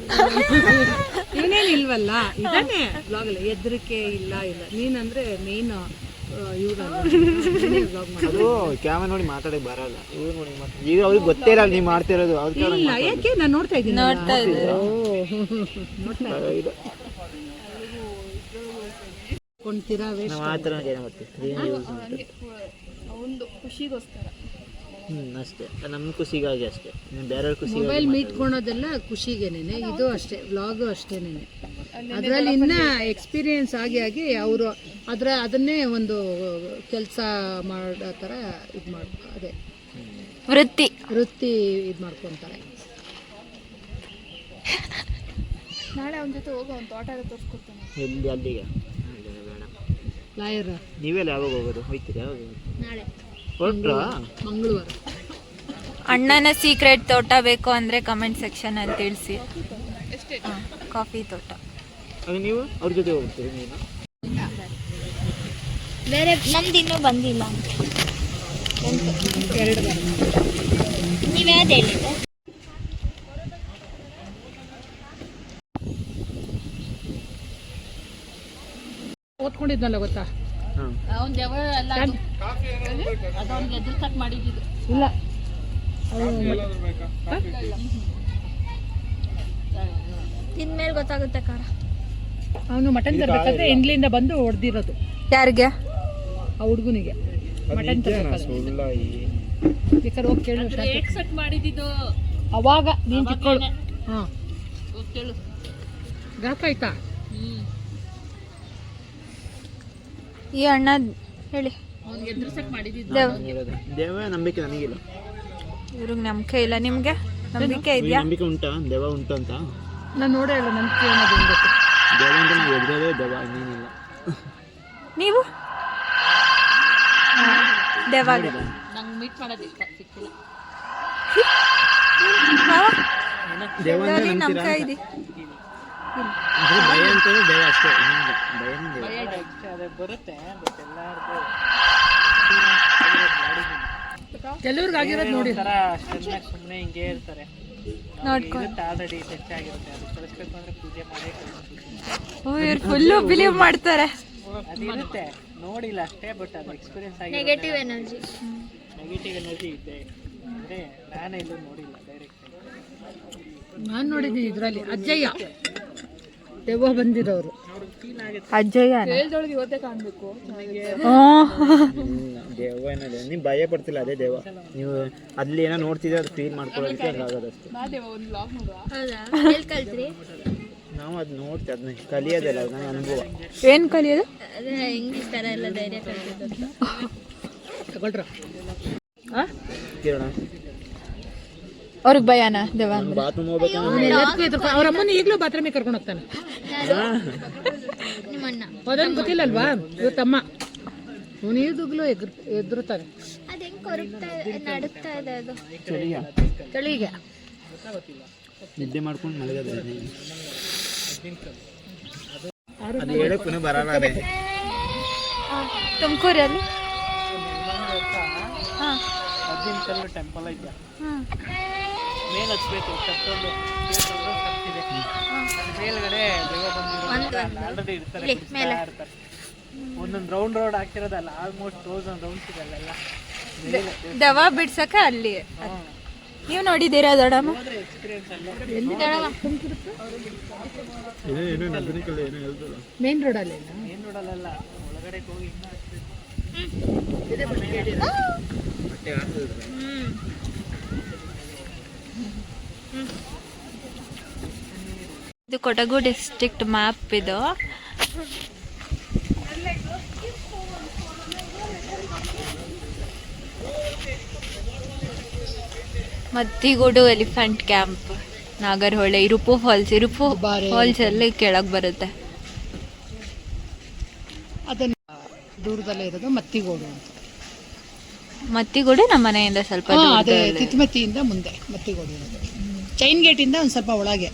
S1: ಏನೇನಿಲ್ವಲ್ಲ, ಇದನ್ನೇ ಬ್ಲಾಗಲ್ಲ. ಹೆದರಿಕೆ ಇಲ್ಲ. ನೀನಂದ್ರೆ ಮೇನ್
S5: ಅದು ಕ್ಯಾಮರಾ ನೋಡಿ ಮಾತಾಡಕ್ ಬರಲ್ಲ. ಇವ್ರು ನೋಡಿ ಈಗ ಅವ್ರಿಗೆ ಗೊತ್ತೇ ಇಲ್ಲ ನೀವು ಮಾಡ್ತಿರೋದು.
S1: ಇಲ್ಲ, ಯಾಕೆ ನಾನು ನೋಡ್ತಾ ಇದ್ದೀನಿ. ಕೊಂಡ್ತೀರಾ
S5: ನಾವು ಆ ಥರ ಏನು ಮಾಡ್ತೀವಿ ಅಷ್ಟೇ, ನಮ್ಮ ಖುಷಿಗಾಗಿ ಅಷ್ಟೇ. ಬೇರೆಯವ್ರ ಖುಷಿ
S1: ಮೊಬೈಲ್ ಮೀಟ್ಕೊಳೋದೆಲ್ಲ ಖುಷಿಗೇನೆ. ಇದು ಅಷ್ಟೇ, ವ್ಲಾಗು ಅಷ್ಟೇನೆ. ಅದರಲ್ಲಿ ಇನ್ನ ಎಕ್ಸ್ಪೀರಿಯನ್ಸ್ ಆಗಿ ಅವರು ಅದನ್ನೇ ಒಂದು ಕೆಲಸ ಮಾಡೋ ಥರ ಇದು ಅದೇ
S2: ವೃತ್ತಿ
S1: ಇದು ಮಾಡ್ಕೊತಾರೆ.
S2: ನಾಳೆ ಅವನ ಜೊತೆ ಹೋಗೋ ಒಂದು ತೋಟ ತೋರಿಸ್ಕೊಡ್ತಾನೆ.
S5: ಎಲ್ಲಿ? ಅಲ್ಲಿಗೆ ಬೇಡ.
S1: ಲಾಯರ್
S5: ನೀವೆಲ್ಲ ಯಾವಾಗ ಹೋಗೋದು? ಹೋಯ್ತೀರಿ? ಯಾವಾಗ
S2: ನಾಳೆ
S5: ಹೊರಟ್ರಾ?
S1: ಮಂಗಳವಾರ.
S2: ಅಣ್ಣನ ಸೀಕ್ರೆಟ್ ತೋಟ ಬೇಕು ಅಂದರೆ ಕಮೆಂಟ್ ಸೆಕ್ಷನಲ್ಲಿ ತಿಳಿಸಿ. ಕಾಫಿ ತೋಟ.
S5: ನೀವು ಅವ್ರ ಜೊತೆ ಹೋಗ್ತೀರಿ? ನೀನು
S2: ಬೇರೆ ನಮ್ದು ಇನ್ನೂ ಬಂದಿಲ್ಲ.
S1: 2 ವಾರ.
S2: ನೀವು ಯಾವ್ದು ಹೇಳಿದ್ದೆ?
S1: ಓದ್ಕೊಂಡಿದ್ನಲ್ಲ ಗೊತ್ತಾ?
S4: ಅವ್ನ ದೆವ್ವ ಎಲ್ಲ ಅದವ್ನಿಗೆ ಎದುರ್ಸಕ್ ಮಾಡಿದ್ದು.
S1: ಇಲ್ಲ,
S2: ತಿಂದ್ಮೇಲೆ ಗೊತ್ತಾಗುತ್ತೆ ಖಾರ.
S1: ಅವನು ಮಟನ್ ತರಬೇಕಾದ್ರೆ ಎಂಡ್ಲಿಂದ ಬಂದು ಹೊಡೆದಿರೋದು.
S2: ಯಾರಿಗೆ?
S1: ಆ ಹುಡುಗನಿಗೆ ಮಟನ್ ತರಬೇಕಾದ್ರೆ. ಬೇಕಾದ್ರೆ ಹೋಗಿ ಕೇಳು.
S4: ಎಕ್ಸೆಪ್ಟ್ ಮಾಡಿದ್ದು
S1: ಅವಾಗ ನೀನು ಚಿಕ್ಕಳು. ಹಾಂ,
S4: ಕೇಳು.
S1: ಗಾಕಾಯ್ತಾ?
S2: ಈ ಅಣ್ಣ ಹೇಳಿ.
S4: ಅವ್ನಿಗೆ ಎದುರ್ಸಕ್ ಮಾಡಿದ್ದು.
S5: ದೇವ ನಂಬಿಕೆ ನನಗಿಲ್ಲ.
S2: ಇವ್ರಿಗೆ ನಂಬಿಕೆ ಇಲ್ಲ. ನಿಮಗೆ ನಂಬಿಕೆ ಇದೆಯಾ?
S5: ನಂಬಿಕೆ ಉಂಟಾ? ದೇವ ಉಂಟು ಅಂತ
S1: ನಾನು ನೋಡೇ ಇಲ್ಲ. ನಂಬಿಕೆ ಅನ್ನೋದು ಗೊತ್ತು.
S5: ದೇವ ಅಂತ ನಾವು ಎದುರೋದೇ ದೇವ, ಇನ್ನೇನಿಲ್ಲ.
S2: ನೀವು ದೇವ
S4: ನಂಗೆ ಮೀಟ್ ಮಾಡೋದಿಲ್ಲ, ಸಿಕ್ಕಿಲ್ಲ.
S5: ದೇವ ಅಂದ್ರೆ ನಂಬ್ತೀರಾ
S2: ನಂಬಿಕೆ
S5: ಅಂತ.
S2: ಇದೆ.
S5: ಭಯ ಅಂತಂದ್ರೆ ದೇವ ಅಷ್ಟೇ, ಭಯ
S3: ಅದೇ ಬರುತ್ತೆ ಬಟ್ ಎಲ್ಲಾರ್ದು
S1: ಕೆಲವ್ರಿಗೆ ಆಗಿರೋದು ನೋಡಿ
S3: ಒಂಥರ ಚೆನ್ನಾಗಿ ಸುಮ್ಮನೆ ಹಿಂಗೆ ಇರ್ತಾರೆ
S2: ನೋಡ್ಕೊಂಡು
S3: ಆಲ್ರೆಡಿ ಟಚ್ ಆಗಿರುತ್ತೆ ಅದು ಕಳಿಸ್ಬೇಕು ಅಂದ್ರೆ ಪೂಜೆ ಮಾಡೇ ಕಳಿಸ್ಬೇಕು.
S2: ಇವ್ರು ಫುಲ್ಲು ಬಿಲೀವ್ ಮಾಡ್ತಾರೆ.
S3: ಅದಿರುತ್ತೆ ನೋಡಿಲ್ಲ ಅಷ್ಟೇ ಬಟ್ ಅದು ಎಕ್ಸ್ಪೀರಿಯನ್ಸ್ ಆಗಿ
S6: ನೆಗೆಟಿವ್ ಎನರ್ಜಿ.
S3: ನೆಗೆಟಿವ್ ಎನರ್ಜಿ ಇದೆ ಅಂದರೆ ನಾನು ಎಲ್ಲೂ ನೋಡಿಲ್ಲ ಡೈರೆಕ್ಟ್.
S1: ನಾನು ನೋಡಿದ್ದೀನಿ ಇದರಲ್ಲಿ ಅಜ್ಜಯ್ಯ ದೆವ್ವ ಬಂದಿರೋರು.
S2: ಅಜ್ಜಯ್ಯ
S5: ದೇವ ಏನದೆ ನೀವು ಭಯ ಪಡ್ತಿಲ್ಲ, ಅದೇ ದೇವ. ನೀವು ಅಲ್ಲಿ ಏನೋ ನೋಡ್ತಿದ್ರೆ ಅದು ಫೀಲ್ ಮಾಡ್ಕೊಳ್ಳೋದಕ್ಕೆ ಅದು ಆಗೋದಷ್ಟೇ.
S6: ಹೌದಾ? ಎಲ್ಲಿ ಕಲ್ತ್ರಿ?
S5: ನಾವು ಅದು ನೋಡ್ತೀವಿ, ಅದನ್ನ ಕಲಿಯೋದಲ್ಲ, ಅದು ನನ್ನ ಅನುಭವ.
S2: ಏನು ಕಲಿಯೋದು?
S6: ಅದೇ ಇಂಗ್ಲೀಷ್ ಥರ ಎಲ್ಲ ಧೈರ್ಯ ಕಲ್ತಿದ್ದು.
S1: ತಗೊಳ್ರ
S5: ಕಿರಣ
S2: ಅವ್ರಿಗೆ ಭಯನಾ ದೆವ್ವ ಅಂದ್ರೆ?
S5: ಬಾತ್ರೂಮ್ ಹೋಗ್ಬೇಕಂದ್ರೆ
S1: ಅವ್ರ ಅಮ್ಮನ ಈಗಲೂ ಬಾತ್ರೂಮಿಗೆ ಕರ್ಕೊಂಡು ಹೋಗ್ತಾನೆ.
S6: ನಿಮ್ಮಣ್ಣ
S1: ಅದನ್ನು ಗೊತ್ತಿಲ್ಲಲ್ವಾ, ಇವ್ರ ತಮ್ಮ ಅವನು ಈಗಲೂ ಎದುರುತ್ತಾನೆ
S6: ಅದು ಹೆಂಗೆ ಕೊರಗ್ತಾ ನಡುಗ್ತಾ ಇದೆ ಅದು?
S5: ಚಳಿಯ
S1: ಚಳಿಗೆ.
S5: ನಿದ್ದೆ ಮಾಡ್ಕೊಂಡು ಮಲಗೋದು. ಅದು ಹೇಳಕ್ಕೂ ಬರಲ್ಲ. ಅದೇ
S2: ತುಮಕೂರಲ್ಲಿ ಹಾಂ
S3: ಅಜ್ಜಿನ ಕಲ್ಲು ಟೆಂಪಲ್ ಐತೆ, ಮೇಲೆ ಹಚ್ಬೇಕು ಕತ್ತೊಂದು ಕತ್ತಿದೆ, ಮೇಲ್ಗಡೆ ದೆವ್ವ ಬಂದಿರೋ ಆಲ್ರೆಡಿ ಇರ್ತಾರೆ, ಬಿಡಿಸ್ತಾ ಇರ್ತಾರೆ. ಒಂದೊಂದು ರೌಂಡ್ ಹಾಕಿರೋದಲ್ಲ, ಆಲ್ಮೋಸ್ಟ್ 1000 ರೌಂಡ್ಸ್ ಇದೆ ಅಲ್ಲೆಲ್ಲ.
S2: ದೆವ್ವ ಬಿಡ್ಸಕ್ಕೆ ಅಲ್ಲಿ. ನೀವು ನೋಡಿದ್ದೀರಾ ದೊಡ್ಡಮ್ಮ?
S1: ಮೇನ್ ರೋಡಲ್ಲಿ
S3: ಏನ್ ನೋಡಲ್ಲ, ಒಳಗಡೆ ಹೋಗಿ
S2: ಇದು ಕೊಡಗು ಡಿಸ್ಟ್ರಿಕ್ಟ್ ಮ್ಯಾಪ್ ಇದು. ಮತ್ತಿಗೂಡು ಎಲಿಫೆಂಟ್ ಕ್ಯಾಂಪ್, ನಾಗರಹೊಳೆ, ಇರುಪು ಫಾಲ್ಸ್ ಅಲ್ಲಿ ಕೆಳಗೆ ಬರುತ್ತೆ.
S1: ಅದನ್ನ ದೂರದಲ್ಲೇ ಇರೋದು ಮತ್ತಿಗೋಡು ಅಂತ.
S2: ಮತ್ತಿಗೂಡು ನಮ್ಮ ಮನೆಯಿಂದ ಸ್ವಲ್ಪ
S1: ಅದೇ ತಿತ್ಮತಿಯಿಂದ ಮುಂದೆ ಮತ್ತಿಗೋಡು ಇರೋದು. ಚೈನ್ ಗೇಟಿಂದ ಒಂದು ಸ್ವಲ್ಪ ಒಳಗೆ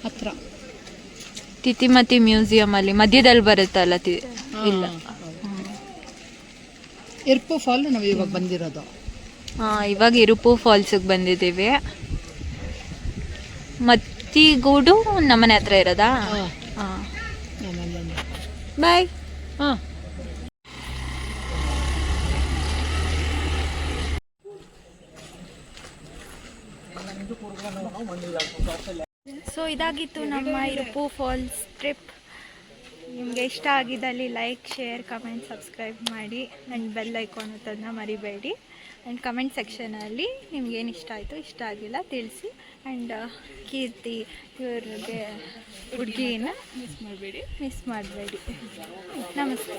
S1: ಹತ್ರ.
S2: ತಿತಿಮತಿ ಮ್ಯೂಸಿಯಂ ಅಲ್ಲಿ ಮಧ್ಯದಲ್ಲಿ ಬರುತ್ತಲ್ಲ ಇಲ್ಲ.
S1: ಇರ್ಪು ಫಾಲ್ ನಾವು ಇವಾಗ ಬಂದಿರೋದು.
S2: ಇವಾಗ ಇರುಪು ಫಾಲ್ಸಿಗೆ ಬಂದಿದ್ದೀವಿ. ಮತ್ತಿಗೂಡು ನಮ್ಮನೆ ಹತ್ರ ಇರೋದಾ? ಬಾಯ್.
S1: ಹಾಂ
S2: ಸೊ ಇದಾಗಿತ್ತು ನಮ್ಮ ಇರುಪು ಫಾಲ್ಸ್ ಟ್ರಿಪ್. ನಿಮಗೆ ಇಷ್ಟ ಆಗಿದ್ದಲ್ಲಿ ಲೈಕ್, ಶೇರ್, ಕಮೆಂಟ್, ಸಬ್ಸ್ಕ್ರೈಬ್ ಮಾಡಿ. ಆ್ಯಂಡ್ ಬೆಲ್ ಐಕಾನ್ ಅದನ್ನು ಮರಿಬೇಡಿ. ಆ್ಯಂಡ್ ಕಮೆಂಟ್ ಸೆಕ್ಷನಲ್ಲಿ ನಿಮ್ಗೇನು ಇಷ್ಟ ಆಯಿತು, ಇಷ್ಟ ಆಗಿಲ್ಲ ತಿಳಿಸಿ. ಆ್ಯಂಡ್ ಕೀರ್ತಿ ಇವ್ರಿಗೆ ಹುಡುಗಿನ ಮಿಸ್ ಮಾಡಬೇಡಿ. ನಮಸ್ತೆ.